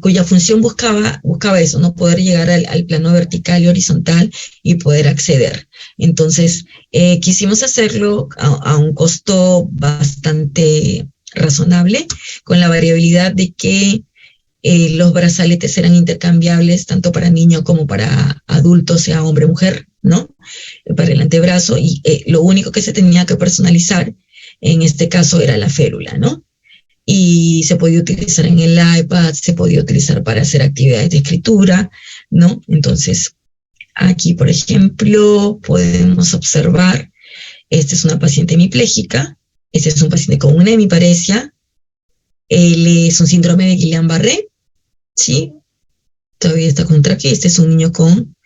cuya función buscaba eso, ¿no? Poder llegar al plano vertical y horizontal y poder acceder. Entonces, quisimos hacerlo a un costo bastante razonable, con la variabilidad de que los brazaletes eran intercambiables tanto para niño como para adulto, sea hombre o mujer, ¿no? Para el antebrazo, y lo único que se tenía que personalizar en este caso era la férula, ¿no? Y se podía utilizar en el iPad, se podía utilizar para hacer actividades de escritura, ¿no? Entonces, aquí, por ejemplo, podemos observar, esta es una paciente hemipléjica, este es un paciente con una hemiparesia, él es un síndrome de Guillain-Barré, ¿sí? Todavía está con tráquea, este es un niño con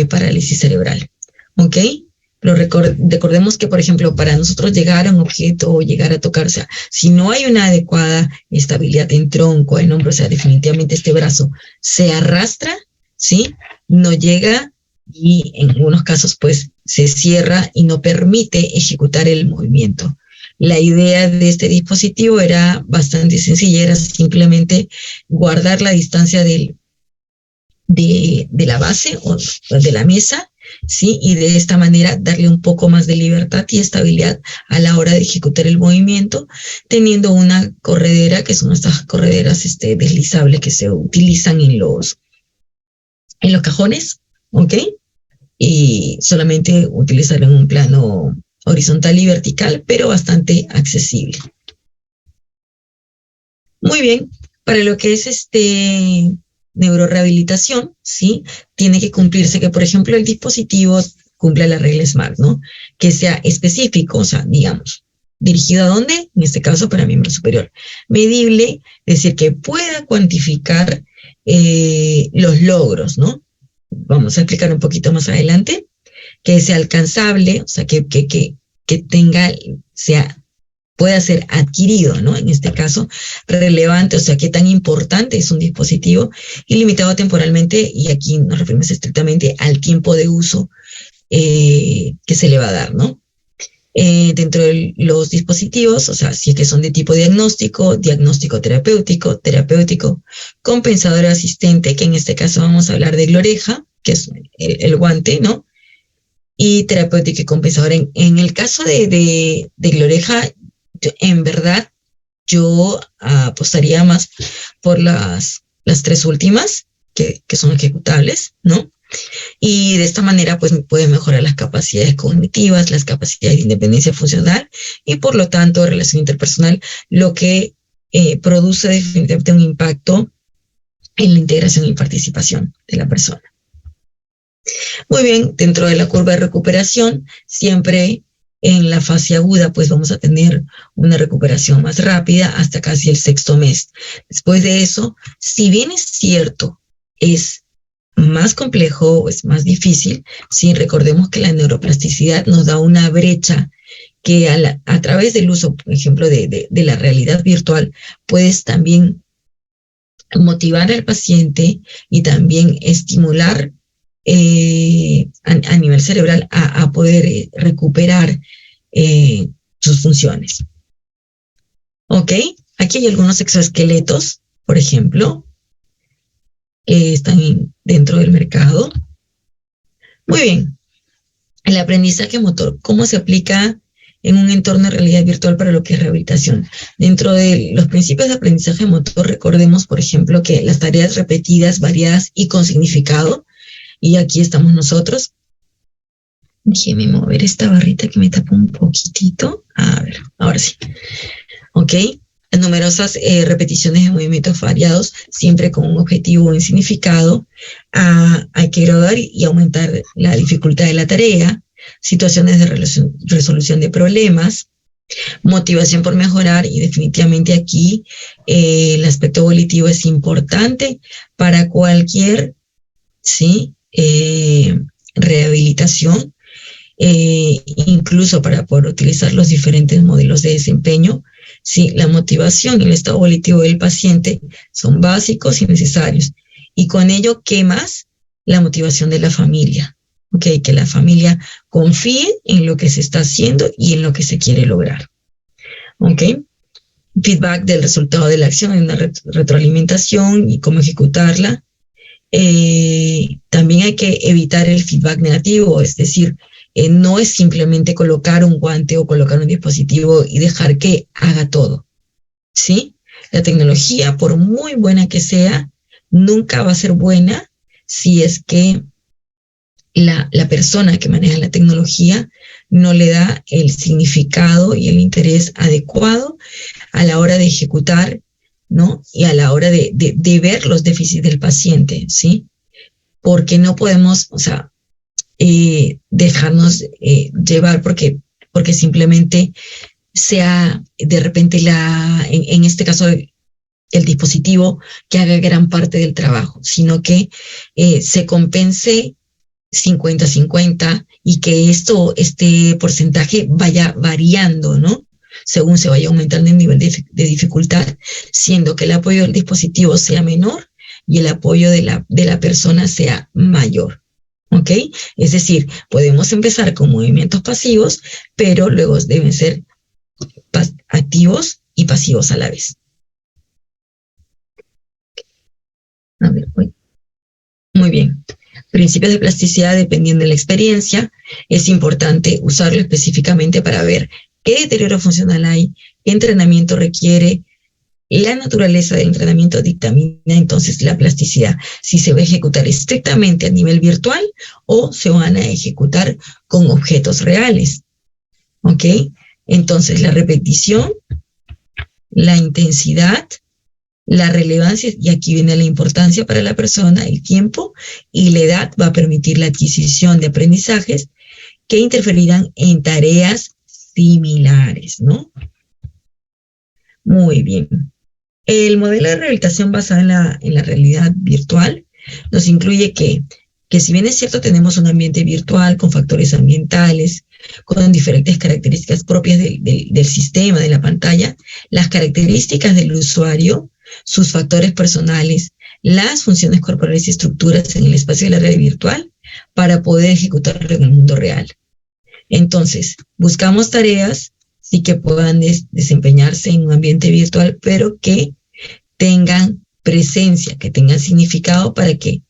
parálisis cerebral, ¿ok? Pero recordemos que, por ejemplo, para nosotros llegar a un objeto o llegar a tocar, o sea, si no hay una adecuada estabilidad en tronco, en hombro, o sea, definitivamente este brazo se arrastra, ¿sí? No llega y en algunos casos, pues, se cierra y no permite ejecutar el movimiento. La idea de este dispositivo era bastante sencilla, era simplemente guardar la distancia de la base o de la mesa, ¿sí? Y de esta manera darle un poco más de libertad y estabilidad a la hora de ejecutar el movimiento, teniendo una corredera, que son estas correderas deslizables que se utilizan en los cajones, ¿ok? Y solamente utilizarlo en un plano horizontal y vertical, pero bastante accesible. Muy bien, para lo que es neurorehabilitación, ¿sí? Tiene que cumplirse que, por ejemplo, el dispositivo cumpla la regla SMART, ¿no? Que sea específico, o sea, digamos, dirigido a dónde, en este caso para miembro superior. Medible, es decir, que pueda cuantificar los logros, ¿no? Vamos a explicar un poquito más adelante. Que sea alcanzable, o sea, que tenga, pueda ser adquirido, ¿no? En este caso, relevante, o sea, qué tan importante es un dispositivo, y limitado temporalmente, y aquí nos referimos estrictamente al tiempo de uso que se le va a dar, ¿no? Dentro de los dispositivos, o sea, si es que son de tipo diagnóstico terapéutico, compensador asistente, que en este caso vamos a hablar de Gloreja, que es el guante, ¿no? Y terapéutico y compensador. En el caso de Gloreja, en verdad, yo apostaría más por las tres últimas, que son ejecutables, ¿no? Y de esta manera, pues, puede mejorar las capacidades cognitivas, las capacidades de independencia funcional y, por lo tanto, relación interpersonal, lo que produce definitivamente un impacto en la integración y participación de la persona. Muy bien, dentro de la curva de recuperación, siempre en la fase aguda, pues vamos a tener una recuperación más rápida hasta casi el 6º mes. Después de eso, si bien es cierto, es más complejo, es más difícil, sí, recordemos que la neuroplasticidad nos da una brecha que a través del uso, por ejemplo, de la realidad virtual, puedes también motivar al paciente y también estimular a nivel cerebral a poder recuperar sus funciones. ¿Ok? Aquí hay algunos exoesqueletos, por ejemplo, que están dentro del mercado. Muy bien. El aprendizaje motor, ¿cómo se aplica en un entorno de realidad virtual para lo que es rehabilitación? Dentro de los principios de aprendizaje motor, recordemos, por ejemplo, que las tareas repetidas, variadas y con significado, y aquí estamos nosotros. Déjeme mover esta barrita que me tapa un poquitito. A ver, ahora sí. ¿Ok? Numerosas repeticiones de movimientos variados, siempre con un objetivo y un significado. Hay que graduar y aumentar la dificultad de la tarea. Situaciones de resolución de problemas. Motivación por mejorar, y definitivamente aquí el aspecto volitivo es importante para cualquier, ¿sí? Rehabilitación, incluso para poder utilizar los diferentes modelos de desempeño. Sí, la motivación y el estado volitivo del paciente son básicos y necesarios. Y con ello, ¿qué más? La motivación de la familia. Okay, que la familia confíe en lo que se está haciendo y en lo que se quiere lograr. Okay. Feedback del resultado de la acción, una retroalimentación y cómo ejecutarla. También hay que evitar el feedback negativo, es decir, no es simplemente colocar un guante o colocar un dispositivo y dejar que haga todo, ¿sí? La tecnología, por muy buena que sea, nunca va a ser buena si es que la persona que maneja la tecnología no le da el significado y el interés adecuado a la hora de ejecutar, ¿no? Y a la hora de ver los déficits del paciente, ¿sí? Porque no podemos, o sea, dejarnos llevar porque simplemente sea de repente en este caso el dispositivo que haga gran parte del trabajo, sino que se compense, 50-50 y que este porcentaje vaya variando, ¿no? Según se vaya aumentando el nivel de dificultad, siendo que el apoyo del dispositivo sea menor y el apoyo de la persona sea mayor. ¿Ok? Es decir, podemos empezar con movimientos pasivos, pero luego deben ser activos y pasivos a la vez. A ver, muy bien. Principios de plasticidad dependiendo de la experiencia. Es importante usarlo específicamente para ver qué deterioro funcional hay, qué entrenamiento requiere. La naturaleza del entrenamiento dictamina entonces la plasticidad, si se va a ejecutar estrictamente a nivel virtual o se van a ejecutar con objetos reales. ¿Ok? Entonces, la repetición, la intensidad, la relevancia, y aquí viene la importancia para la persona, el tiempo y la edad va a permitir la adquisición de aprendizajes que interferirán en tareas similares, ¿no? Muy bien. El modelo de rehabilitación basado en la realidad virtual nos incluye que si bien es cierto tenemos un ambiente virtual con factores ambientales, con diferentes características propias del sistema, de la pantalla, las características del usuario, sus factores personales, las funciones corporales y estructuras en el espacio de la red virtual para poder ejecutarlo en el mundo real. Entonces, buscamos tareas sí que puedan desempeñarse en un ambiente virtual, pero que tengan presencia, que tengan significado para que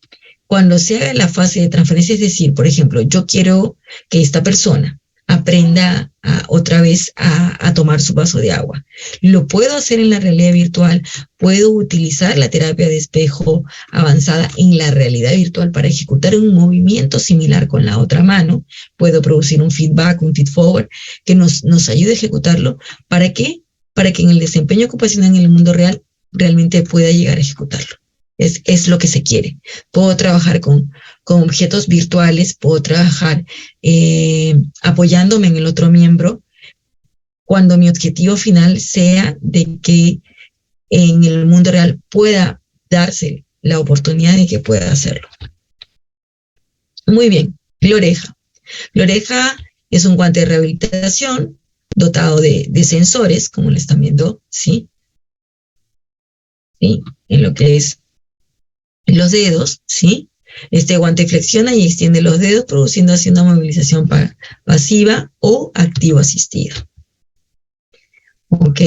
cuando se haga la fase de transferencia, es decir, por ejemplo, yo quiero que esta persona aprenda otra vez a tomar su vaso de agua. Lo puedo hacer en la realidad virtual, puedo utilizar la terapia de espejo avanzada en la realidad virtual para ejecutar un movimiento similar con la otra mano, puedo producir un feedback, un feed-forward, que nos ayude a ejecutarlo. ¿Para qué? Para que en el desempeño ocupacional en el mundo real realmente pueda llegar a ejecutarlo. Es lo que se quiere. Puedo trabajar con objetos virtuales, puedo trabajar apoyándome en el otro miembro, cuando mi objetivo final sea de que en el mundo real pueda darse la oportunidad de que pueda hacerlo. Muy bien, Gloreja. Gloreja es un guante de rehabilitación dotado de sensores, como lo están viendo, ¿sí? ¿Sí? En lo que es los dedos, ¿sí? Este guante flexiona y extiende los dedos, produciendo así una movilización pasiva o activo-asistida. ¿Ok?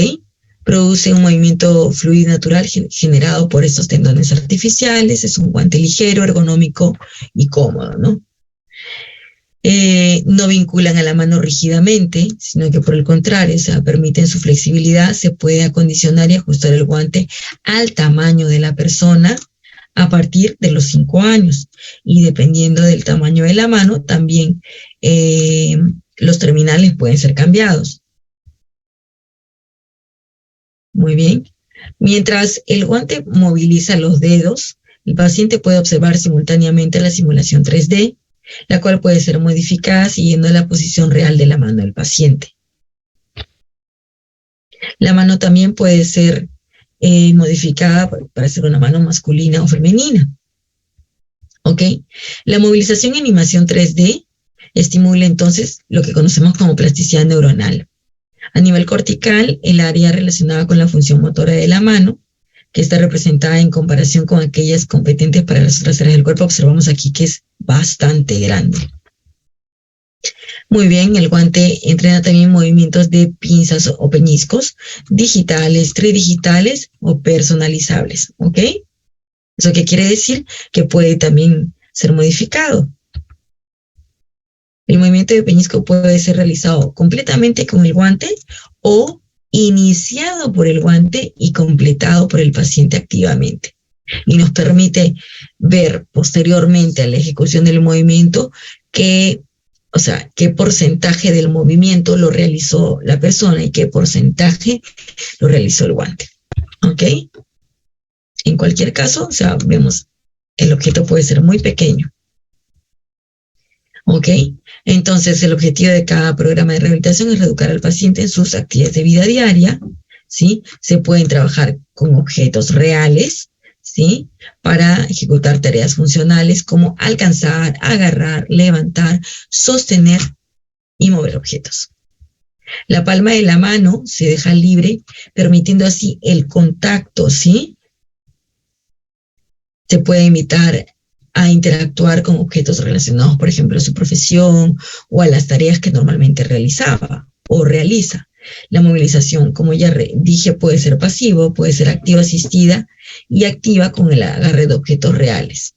Produce un movimiento fluido natural generado por estos tendones artificiales. Es un guante ligero, ergonómico y cómodo, ¿no? No vinculan a la mano rígidamente, sino que por el contrario, o sea, permiten su flexibilidad. Se puede acondicionar y ajustar el guante al tamaño de la persona a partir de los 5 años. Y dependiendo del tamaño de la mano, también los terminales pueden ser cambiados. Muy bien. Mientras el guante moviliza los dedos, el paciente puede observar simultáneamente la simulación 3D, la cual puede ser modificada siguiendo la posición real de la mano del paciente. La mano también puede ser modificada para ser una mano masculina o femenina. ¿Ok? La movilización y animación 3D estimula entonces lo que conocemos como plasticidad neuronal. A nivel cortical, el área relacionada con la función motora de la mano, que está representada en comparación con aquellas competentes para las otras áreas del cuerpo, observamos aquí que es bastante grande. Muy bien, el guante entrena también movimientos de pinzas o peñiscos digitales, tridigitales o personalizables, ¿ok? ¿Eso qué quiere decir? Que puede también ser modificado. El movimiento de peñisco puede ser realizado completamente con el guante o iniciado por el guante y completado por el paciente activamente. Y nos permite ver posteriormente a la ejecución del movimiento qué porcentaje del movimiento lo realizó la persona y qué porcentaje lo realizó el guante. ¿Ok? En cualquier caso, o sea, vemos, el objeto puede ser muy pequeño. ¿Ok? Entonces, el objetivo de cada programa de rehabilitación es reeducar al paciente en sus actividades de vida diaria, ¿sí? Se pueden trabajar con objetos reales, ¿sí? Para ejecutar tareas funcionales como alcanzar, agarrar, levantar, sostener y mover objetos. La palma de la mano se deja libre, permitiendo así el contacto, ¿sí? Se puede invitar a interactuar con objetos relacionados, por ejemplo, a su profesión o a las tareas que normalmente realizaba o realiza. La movilización, como ya dije, puede ser pasivo, puede ser activa asistida y activa con el agarre de objetos reales.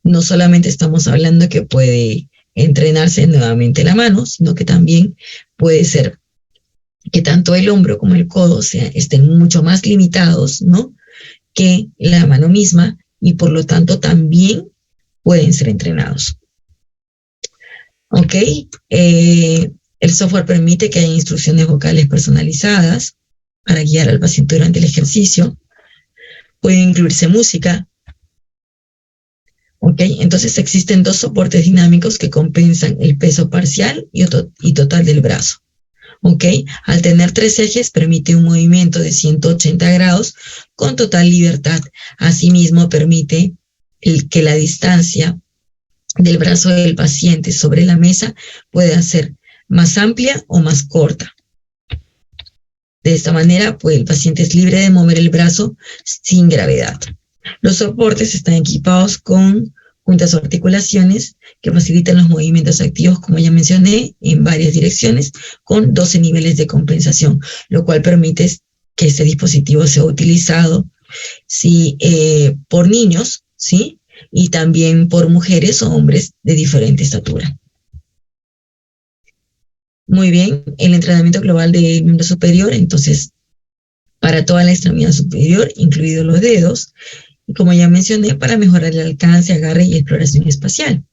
No solamente estamos hablando que puede entrenarse nuevamente la mano, sino que también puede ser que tanto el hombro como el codo estén mucho más limitados, ¿no?, que la mano misma, y por lo tanto también pueden ser entrenados. ¿Ok? El software permite que haya instrucciones vocales personalizadas para guiar al paciente durante el ejercicio. Puede incluirse música. ¿Ok? Entonces existen 2 soportes dinámicos que compensan el peso parcial y total del brazo. ¿Ok? Al tener 3 ejes, permite un movimiento de 180 grados con total libertad. Asimismo, permite que la distancia del brazo del paciente sobre la mesa pueda ser más amplia o más corta. De esta manera, pues, el paciente es libre de mover el brazo sin gravedad. Los soportes están equipados con juntas o articulaciones que facilitan los movimientos activos, como ya mencioné, en varias direcciones, con 12 niveles de compensación, lo cual permite que este dispositivo sea utilizado por niños, ¿sí?, y también por mujeres o hombres de diferente estatura. Muy bien, el entrenamiento global del miembro superior, entonces, para toda la extremidad superior, incluidos los dedos, y como ya mencioné, para mejorar el alcance, agarre y exploración espacial.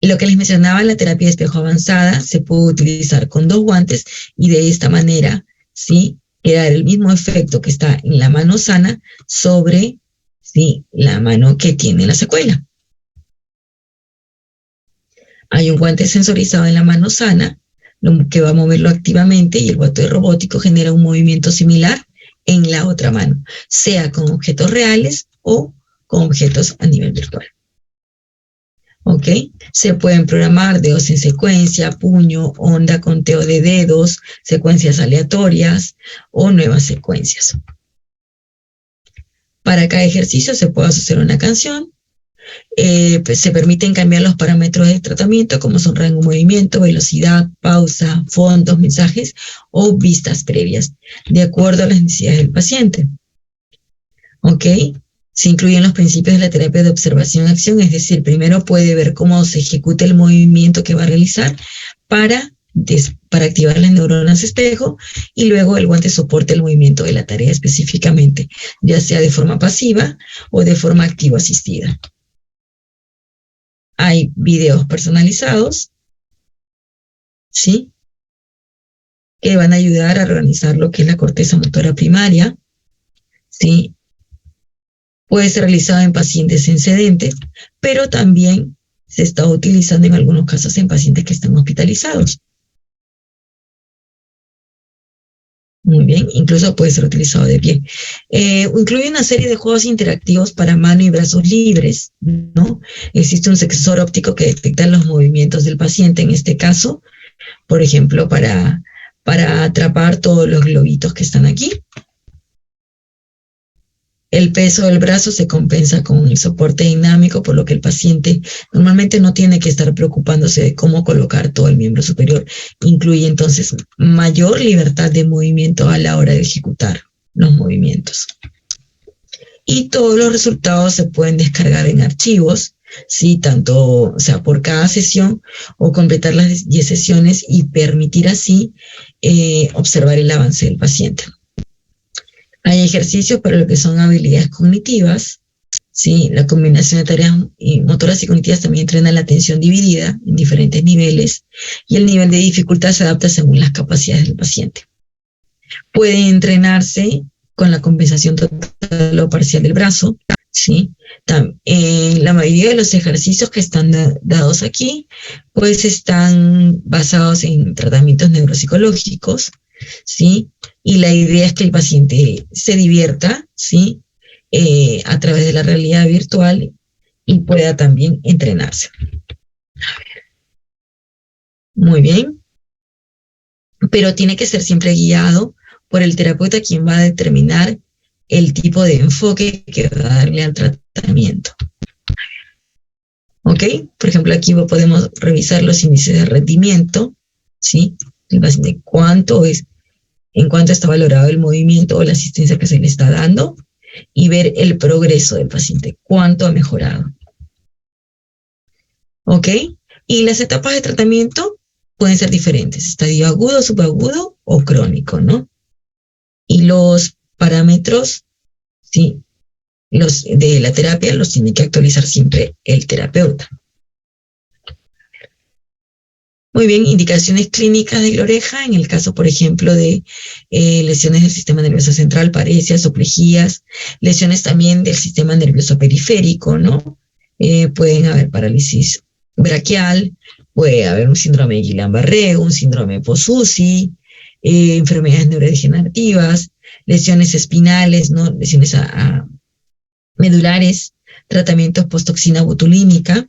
Y lo que les mencionaba, la terapia de espejo avanzada se puede utilizar con 2 guantes y de esta manera, ¿sí?, crear el mismo efecto que está en la mano sana sobre, ¿sí?, la mano que tiene la secuela. Hay un guante sensorizado en la mano sana que va a moverlo activamente, y el guante robótico genera un movimiento similar en la otra mano, sea con objetos reales o con objetos a nivel virtual. ¿Ok? Se pueden programar dedos en secuencia, puño, onda, conteo de dedos, secuencias aleatorias o nuevas secuencias. Para cada ejercicio se puede asociar una canción. Pues se permiten cambiar los parámetros de tratamiento, como son rango de movimiento, velocidad, pausa, fondos, mensajes o vistas previas, de acuerdo a las necesidades del paciente. ¿Ok? Se incluyen los principios de la terapia de observación-acción, es decir, primero puede ver cómo se ejecuta el movimiento que va a realizar para activar las neuronas espejo, y luego el guante soporta el movimiento de la tarea específicamente, ya sea de forma pasiva o de forma activo-asistida. Hay videos personalizados, ¿sí?, que van a ayudar a organizar lo que es la corteza motora primaria, ¿sí? Puede ser realizado en pacientes excedentes, pero también se está utilizando en algunos casos en pacientes que están hospitalizados. Muy bien, incluso puede ser utilizado de pie. Incluye una serie de juegos interactivos para mano y brazos libres, ¿no? Existe un sensor óptico que detecta los movimientos del paciente, en este caso, por ejemplo, para atrapar todos los globitos que están aquí. El peso del brazo se compensa con el soporte dinámico, por lo que el paciente normalmente no tiene que estar preocupándose de cómo colocar todo el miembro superior. Incluye entonces mayor libertad de movimiento a la hora de ejecutar los movimientos. Y todos los resultados se pueden descargar en archivos, ¿sí?, tanto, o sea, por cada sesión, o completar las 10 sesiones y permitir así observar el avance del paciente. Hay ejercicios para lo que son habilidades cognitivas, ¿sí? La combinación de tareas motoras y cognitivas también entrena la atención dividida en diferentes niveles, y el nivel de dificultad se adapta según las capacidades del paciente. Puede entrenarse con la compensación total o parcial del brazo, ¿sí? La mayoría de los ejercicios que están dados aquí, pues están basados en tratamientos neuropsicológicos, ¿sí? y la idea es que el paciente se divierta, ¿sí? A través de la realidad virtual y pueda también entrenarse. Muy bien. Pero tiene que ser siempre guiado por el terapeuta, quien va a determinar el tipo de enfoque que va a darle al tratamiento. ¿Ok? Por ejemplo, aquí podemos revisar los índices de rendimiento, ¿sí? El paciente, en cuánto está valorado el movimiento o la asistencia que se le está dando, y ver el progreso del paciente, cuánto ha mejorado. ¿Ok? Y las etapas de tratamiento pueden ser diferentes, estadio agudo, subagudo o crónico, ¿no? Y los parámetros, sí, los de la terapia los tiene que actualizar siempre el terapeuta. Muy bien, indicaciones clínicas de gloreja, en el caso, por ejemplo, de lesiones del sistema nervioso central, parecias o plejías, lesiones también del sistema nervioso periférico, ¿no? Pueden haber parálisis braquial, puede haber un síndrome de Guillain-Barré, un síndrome post-UCI, enfermedades neurodegenerativas, lesiones espinales, ¿no? Lesiones medulares, tratamientos post-toxina botulínica,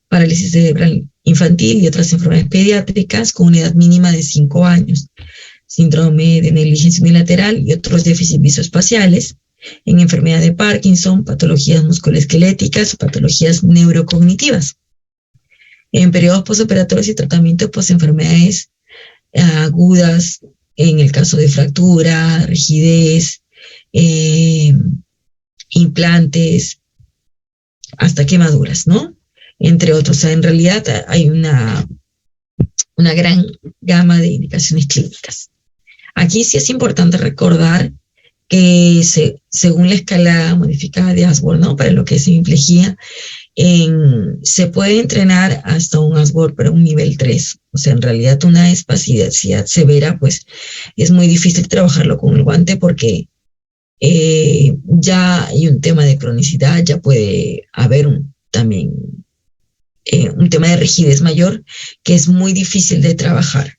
parálisis cerebral infantil y otras enfermedades pediátricas con una edad mínima de 5 años, síndrome de negligencia unilateral y otros déficits visoespaciales, en enfermedad de Parkinson, patologías musculoesqueléticas o patologías neurocognitivas. En periodos postoperatorios y tratamientos postenfermedades agudas, en el caso de fractura, rigidez, implantes, hasta quemaduras, ¿no? Entre otros. O sea, en realidad hay una gran gama de indicaciones clínicas. Aquí sí es importante recordar que según la escala modificada de Ashworth, ¿no? Para lo que es hemiplegia, se puede entrenar hasta un Ashworth, pero un nivel 3. O sea, en realidad una discapacidad severa, pues es muy difícil trabajarlo con el guante porque ya hay un tema de cronicidad, ya puede haber también un tema de rigidez mayor que es muy difícil de trabajar.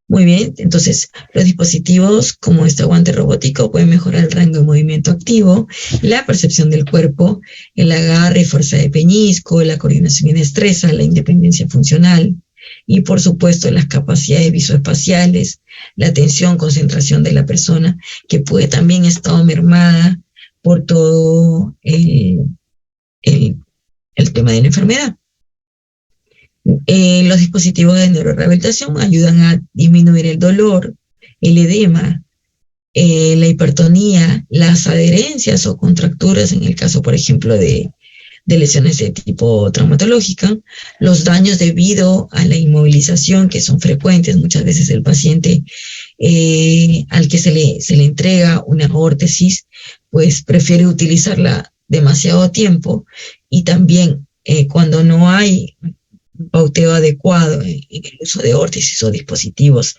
Muy bien, entonces los dispositivos como este guante robótico pueden mejorar el rango de movimiento activo, la percepción del cuerpo, el agarre y fuerza de peñisco, la coordinación y destreza, la independencia funcional y por supuesto las capacidades visoespaciales, la atención, concentración de la persona, que puede también estar mermada por todo el tema de la enfermedad. Los dispositivos de neurorehabilitación ayudan a disminuir el dolor, el edema, la hipertonía, las adherencias o contracturas, en el caso, por ejemplo, de lesiones de tipo traumatológica, los daños debido a la inmovilización, que son frecuentes. Muchas veces el paciente al que se le entrega una órtesis, pues prefiere utilizarla demasiado tiempo, y también cuando no hay pauteo adecuado en el uso de órtesis o dispositivos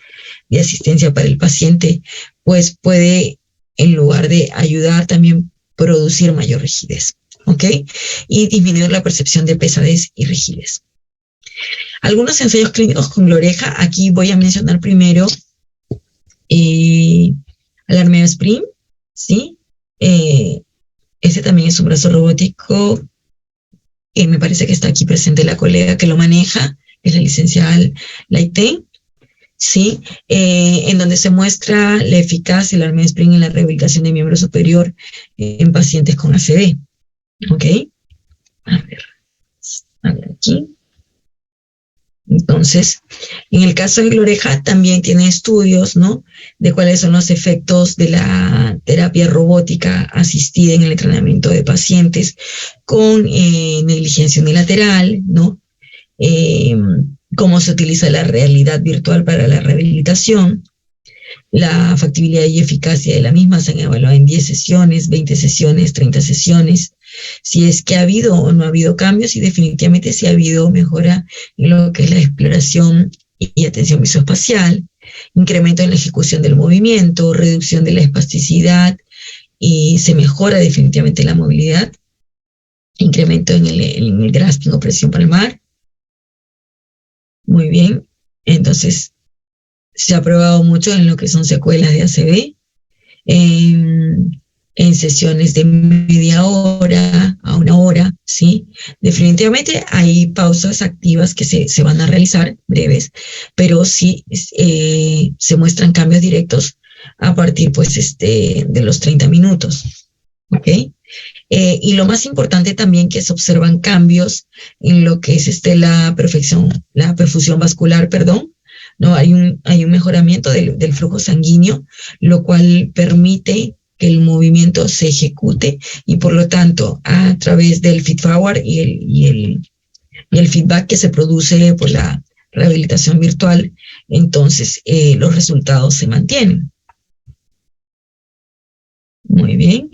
de asistencia para el paciente, pues puede, en lugar de ayudar, también producir mayor rigidez, ¿ok? Y disminuir la percepción de pesadez y rigidez. Algunos ensayos clínicos con gloreja, aquí voy a mencionar primero al Armeo Sprint, ¿sí? Este también es un brazo robótico. Me parece que está aquí presente la colega que lo maneja, que es la licenciada Laitén, ¿sí? En donde se muestra la eficacia del Armeo Sprint en la rehabilitación de miembro superior en pacientes con ACV. ¿Ok? A ver aquí. Entonces, en el caso de gloreja también tiene estudios, ¿no? De cuáles son los efectos de la terapia robótica asistida en el entrenamiento de pacientes con negligencia unilateral, ¿no? Cómo se utiliza la realidad virtual para la rehabilitación, la factibilidad y eficacia de la misma se han evaluado en 10 sesiones, 20 sesiones, 30 sesiones, si es que ha habido o no ha habido cambios, y definitivamente si ha habido mejora en lo que es la exploración y atención visoespacial, incremento en la ejecución del movimiento, reducción de la espasticidad, y se mejora definitivamente la movilidad, incremento en el grasping o presión palmar. Muy bien, entonces se ha probado mucho en lo que son secuelas de ACV, en sesiones de media hora a una hora, ¿sí? Definitivamente hay pausas activas que se van a realizar, breves, pero sí se muestran cambios directos a partir, pues, de los 30 minutos, ¿ok? Y lo más importante también que se observan cambios en lo que es la perfusión vascular, perdón, ¿no? Hay un mejoramiento del flujo sanguíneo, lo cual permite que el movimiento se ejecute y por lo tanto a través del feed forward y el feedback que se produce por la rehabilitación virtual, entonces los resultados se mantienen. Muy bien.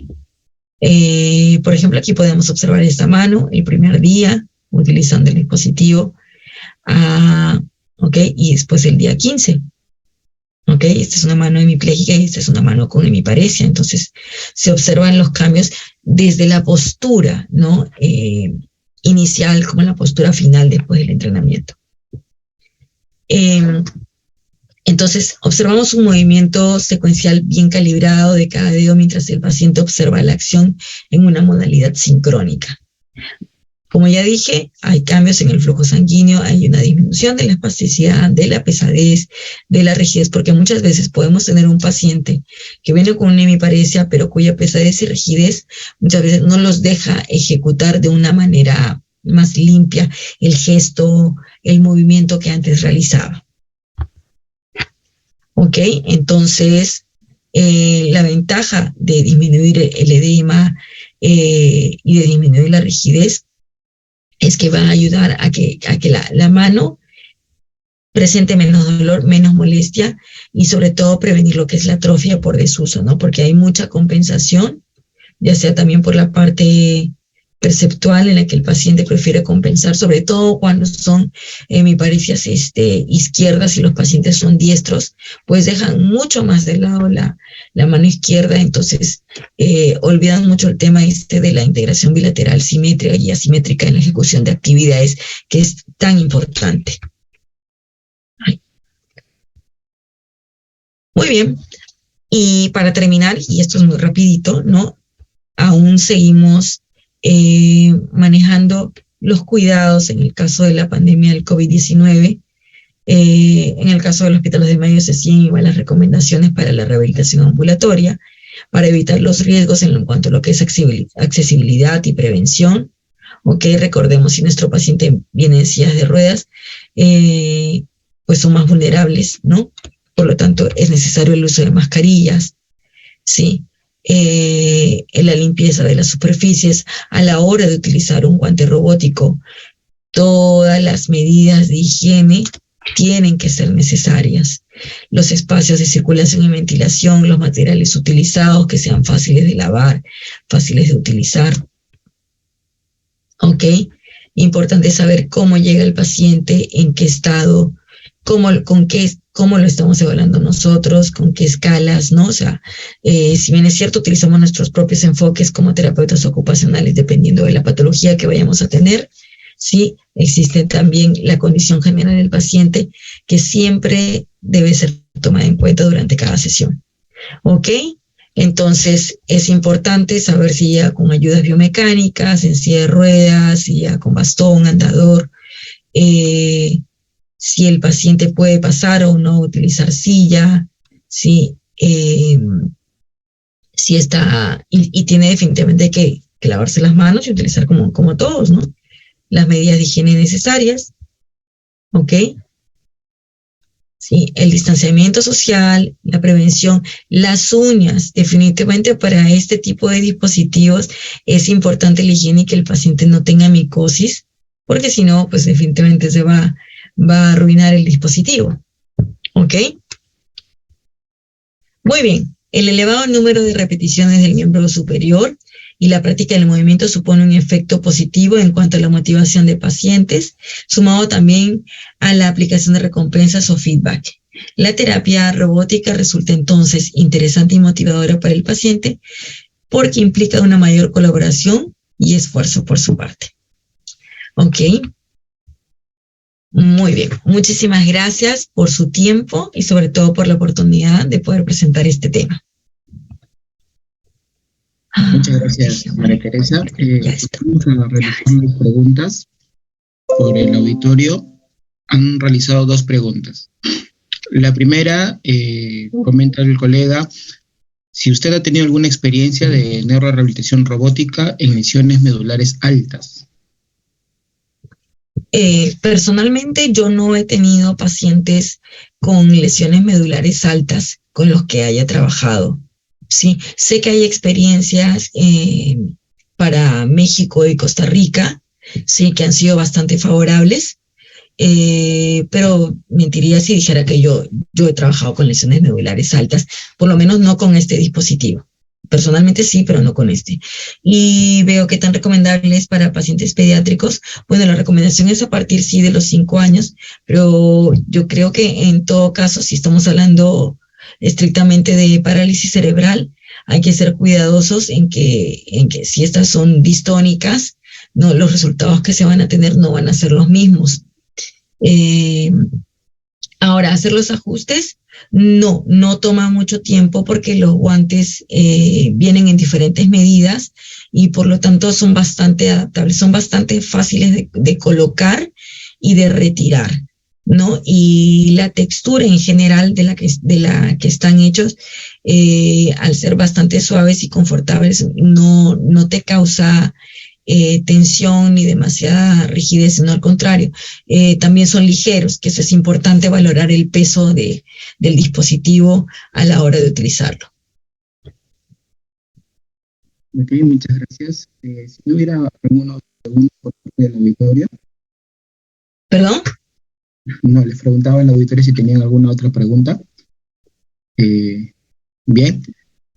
Por ejemplo, aquí podemos observar esta mano el primer día utilizando el dispositivo, ¿ok? Y después el día 15. ¿Ok? Esta es una mano hemipléjica y esta es una mano con hemiparesia. Entonces, se observan los cambios desde la postura, ¿no? Inicial como la postura final después del entrenamiento. Entonces, observamos un movimiento secuencial bien calibrado de cada dedo mientras el paciente observa la acción en una modalidad sincrónica. Como ya dije, hay cambios en el flujo sanguíneo, hay una disminución de la espasticidad, de la pesadez, de la rigidez, porque muchas veces podemos tener un paciente que viene con una hemiparesia, pero cuya pesadez y rigidez muchas veces no los deja ejecutar de una manera más limpia el gesto, el movimiento que antes realizaba. ¿Ok? Entonces, la ventaja de disminuir el edema y de disminuir la rigidez es que va a ayudar a que la mano presente menos dolor, menos molestia y sobre todo prevenir lo que es la atrofia por desuso, ¿no? Porque hay mucha compensación, ya sea también por la parte perceptual en la que el paciente prefiere compensar, sobre todo cuando son hemiparesias izquierdas y los pacientes son diestros, pues dejan mucho más de lado la mano izquierda, entonces olvidan mucho el tema de la integración bilateral simétrica y asimétrica en la ejecución de actividades, que es tan importante. Muy bien, y para terminar, y esto es muy rapidito, ¿no? Aún seguimos manejando los cuidados en el caso de la pandemia del COVID-19. En el caso del Hospital de Mayo se siguen igual las recomendaciones para la rehabilitación ambulatoria, para evitar los riesgos en cuanto a lo que es accesibilidad y prevención. Ok, recordemos, si nuestro paciente viene en sillas de ruedas, pues son más vulnerables, ¿no? Por lo tanto, es necesario el uso de mascarillas, ¿sí? La limpieza de las superficies a la hora de utilizar un guante robótico. Todas las medidas de higiene tienen que ser necesarias. Los espacios de circulación y ventilación, los materiales utilizados que sean fáciles de lavar, fáciles de utilizar. ¿Ok? Importante saber cómo llega el paciente, en qué estado, cómo lo estamos evaluando nosotros, con qué escalas, ¿no? O sea, si bien es cierto, utilizamos nuestros propios enfoques como terapeutas ocupacionales dependiendo de la patología que vayamos a tener, sí, existe también la condición general del paciente que siempre debe ser tomada en cuenta durante cada sesión. ¿Ok? Entonces, es importante saber si ya con ayudas biomecánicas, en silla de ruedas, si ya con bastón, andador, si el paciente puede pasar o no utilizar silla, si está, y tiene definitivamente que lavarse las manos y utilizar como todos, ¿no? Las medidas de higiene necesarias, ¿ok? Sí, el distanciamiento social, la prevención, las uñas, definitivamente para este tipo de dispositivos es importante la higiene y que el paciente no tenga micosis, porque si no, pues definitivamente se va a arruinar el dispositivo, ¿ok? Muy bien, el elevado número de repeticiones del miembro superior y la práctica del movimiento supone un efecto positivo en cuanto a la motivación de pacientes, sumado también a la aplicación de recompensas o feedback. La terapia robótica resulta entonces interesante y motivadora para el paciente porque implica una mayor colaboración y esfuerzo por su parte. ¿Ok? Muy bien, muchísimas gracias por su tiempo y sobre todo por la oportunidad de poder presentar este tema. Muchas gracias, María Teresa. Ya está. Vamos a realizar las preguntas por el auditorio. Han realizado 2 preguntas. La primera, comenta el colega, si usted ha tenido alguna experiencia de neurorehabilitación robótica en lesiones medulares altas. Personalmente yo no he tenido pacientes con lesiones medulares altas con los que haya trabajado. Sí, sé que hay experiencias para México y Costa Rica, sí, que han sido bastante favorables, pero mentiría si dijera que yo he trabajado con lesiones medulares altas, por lo menos no con este dispositivo. Personalmente sí, pero no con este. Y veo que tan recomendables para pacientes pediátricos. Bueno, la recomendación es a partir sí de los 5 años, pero yo creo que en todo caso, si estamos hablando estrictamente de parálisis cerebral, hay que ser cuidadosos en que si estas son distónicas, no, los resultados que se van a tener no van a ser los mismos. Ahora, hacer los ajustes no toma mucho tiempo porque los guantes vienen en diferentes medidas y por lo tanto son bastante adaptables, son bastante fáciles de colocar y de retirar, ¿no? Y la textura en general de la que están hechos, al ser bastante suaves y confortables, no te causa tensión ni demasiada rigidez, sino al contrario, también son ligeros, que eso es importante valorar el peso del dispositivo a la hora de utilizarlo. Ok, muchas gracias. Si no hubiera alguna pregunta por parte del auditorio. ¿Perdón? No, les preguntaba al auditorio si tenían alguna otra pregunta. Bien,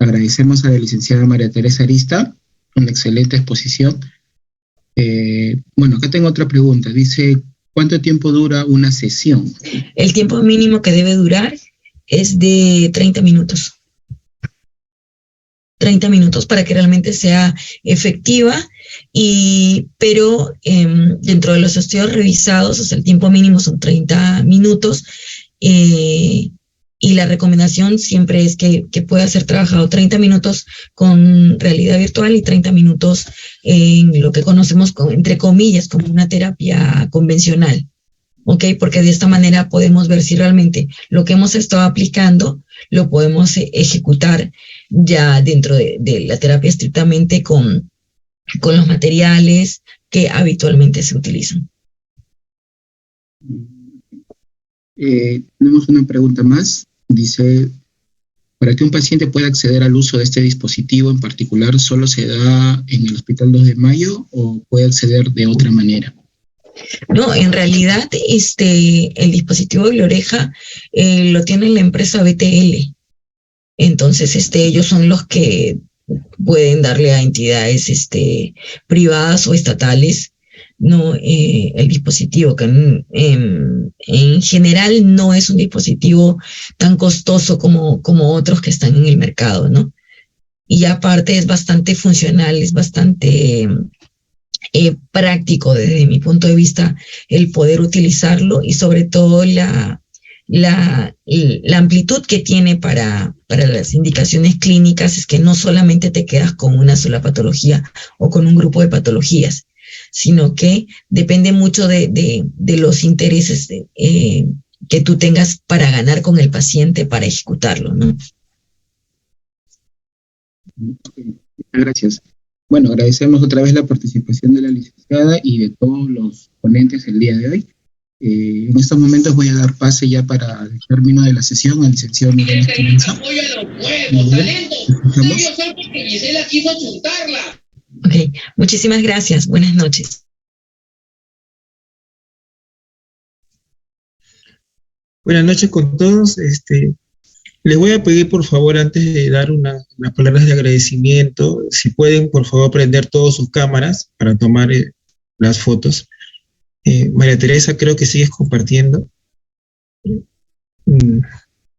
agradecemos a la licenciada María Teresa Arista, una excelente exposición. Bueno, acá tengo otra pregunta. Dice, ¿cuánto tiempo dura una sesión? El tiempo mínimo que debe durar es de 30 minutos. 30 minutos para que realmente sea efectiva, pero dentro de los estudios revisados, o sea, el tiempo mínimo son 30 minutos, y la recomendación siempre es que pueda ser trabajado 30 minutos con realidad virtual y 30 minutos en lo que conocemos entre comillas como una terapia convencional, ¿ok? Porque de esta manera podemos ver si realmente lo que hemos estado aplicando lo podemos ejecutar ya dentro de la terapia estrictamente con los materiales que habitualmente se utilizan. Tenemos una pregunta más. Dice, para que un paciente pueda acceder al uso de este dispositivo en particular, ¿solo se da en el Hospital 2 de Mayo o puede acceder de otra manera? No, en realidad el dispositivo de la oreja lo tiene la empresa BTL. Entonces, ellos son los que pueden darle a entidades privadas o estatales, no el dispositivo, que en general no es un dispositivo tan costoso como otros que están en el mercado, ¿no? Y aparte es bastante funcional, es bastante práctico desde mi punto de vista el poder utilizarlo y sobre todo la amplitud que tiene para las indicaciones clínicas es que no solamente te quedas con una sola patología o con un grupo de patologías, sino que depende mucho de los intereses que tú tengas para ganar con el paciente para ejecutarlo, ¿no? Gracias. Bueno, agradecemos otra vez la participación de la licenciada y de todos los ponentes el día de hoy. En estos momentos voy a dar pase ya para el término de la sesión al licenciado Miguel Espinosa. Ok, muchísimas gracias. Buenas noches. Buenas noches con todos. Les voy a pedir, por favor, antes de dar unas palabras de agradecimiento, si pueden, por favor, prender todas sus cámaras para tomar las fotos. María Teresa, creo que sigues compartiendo.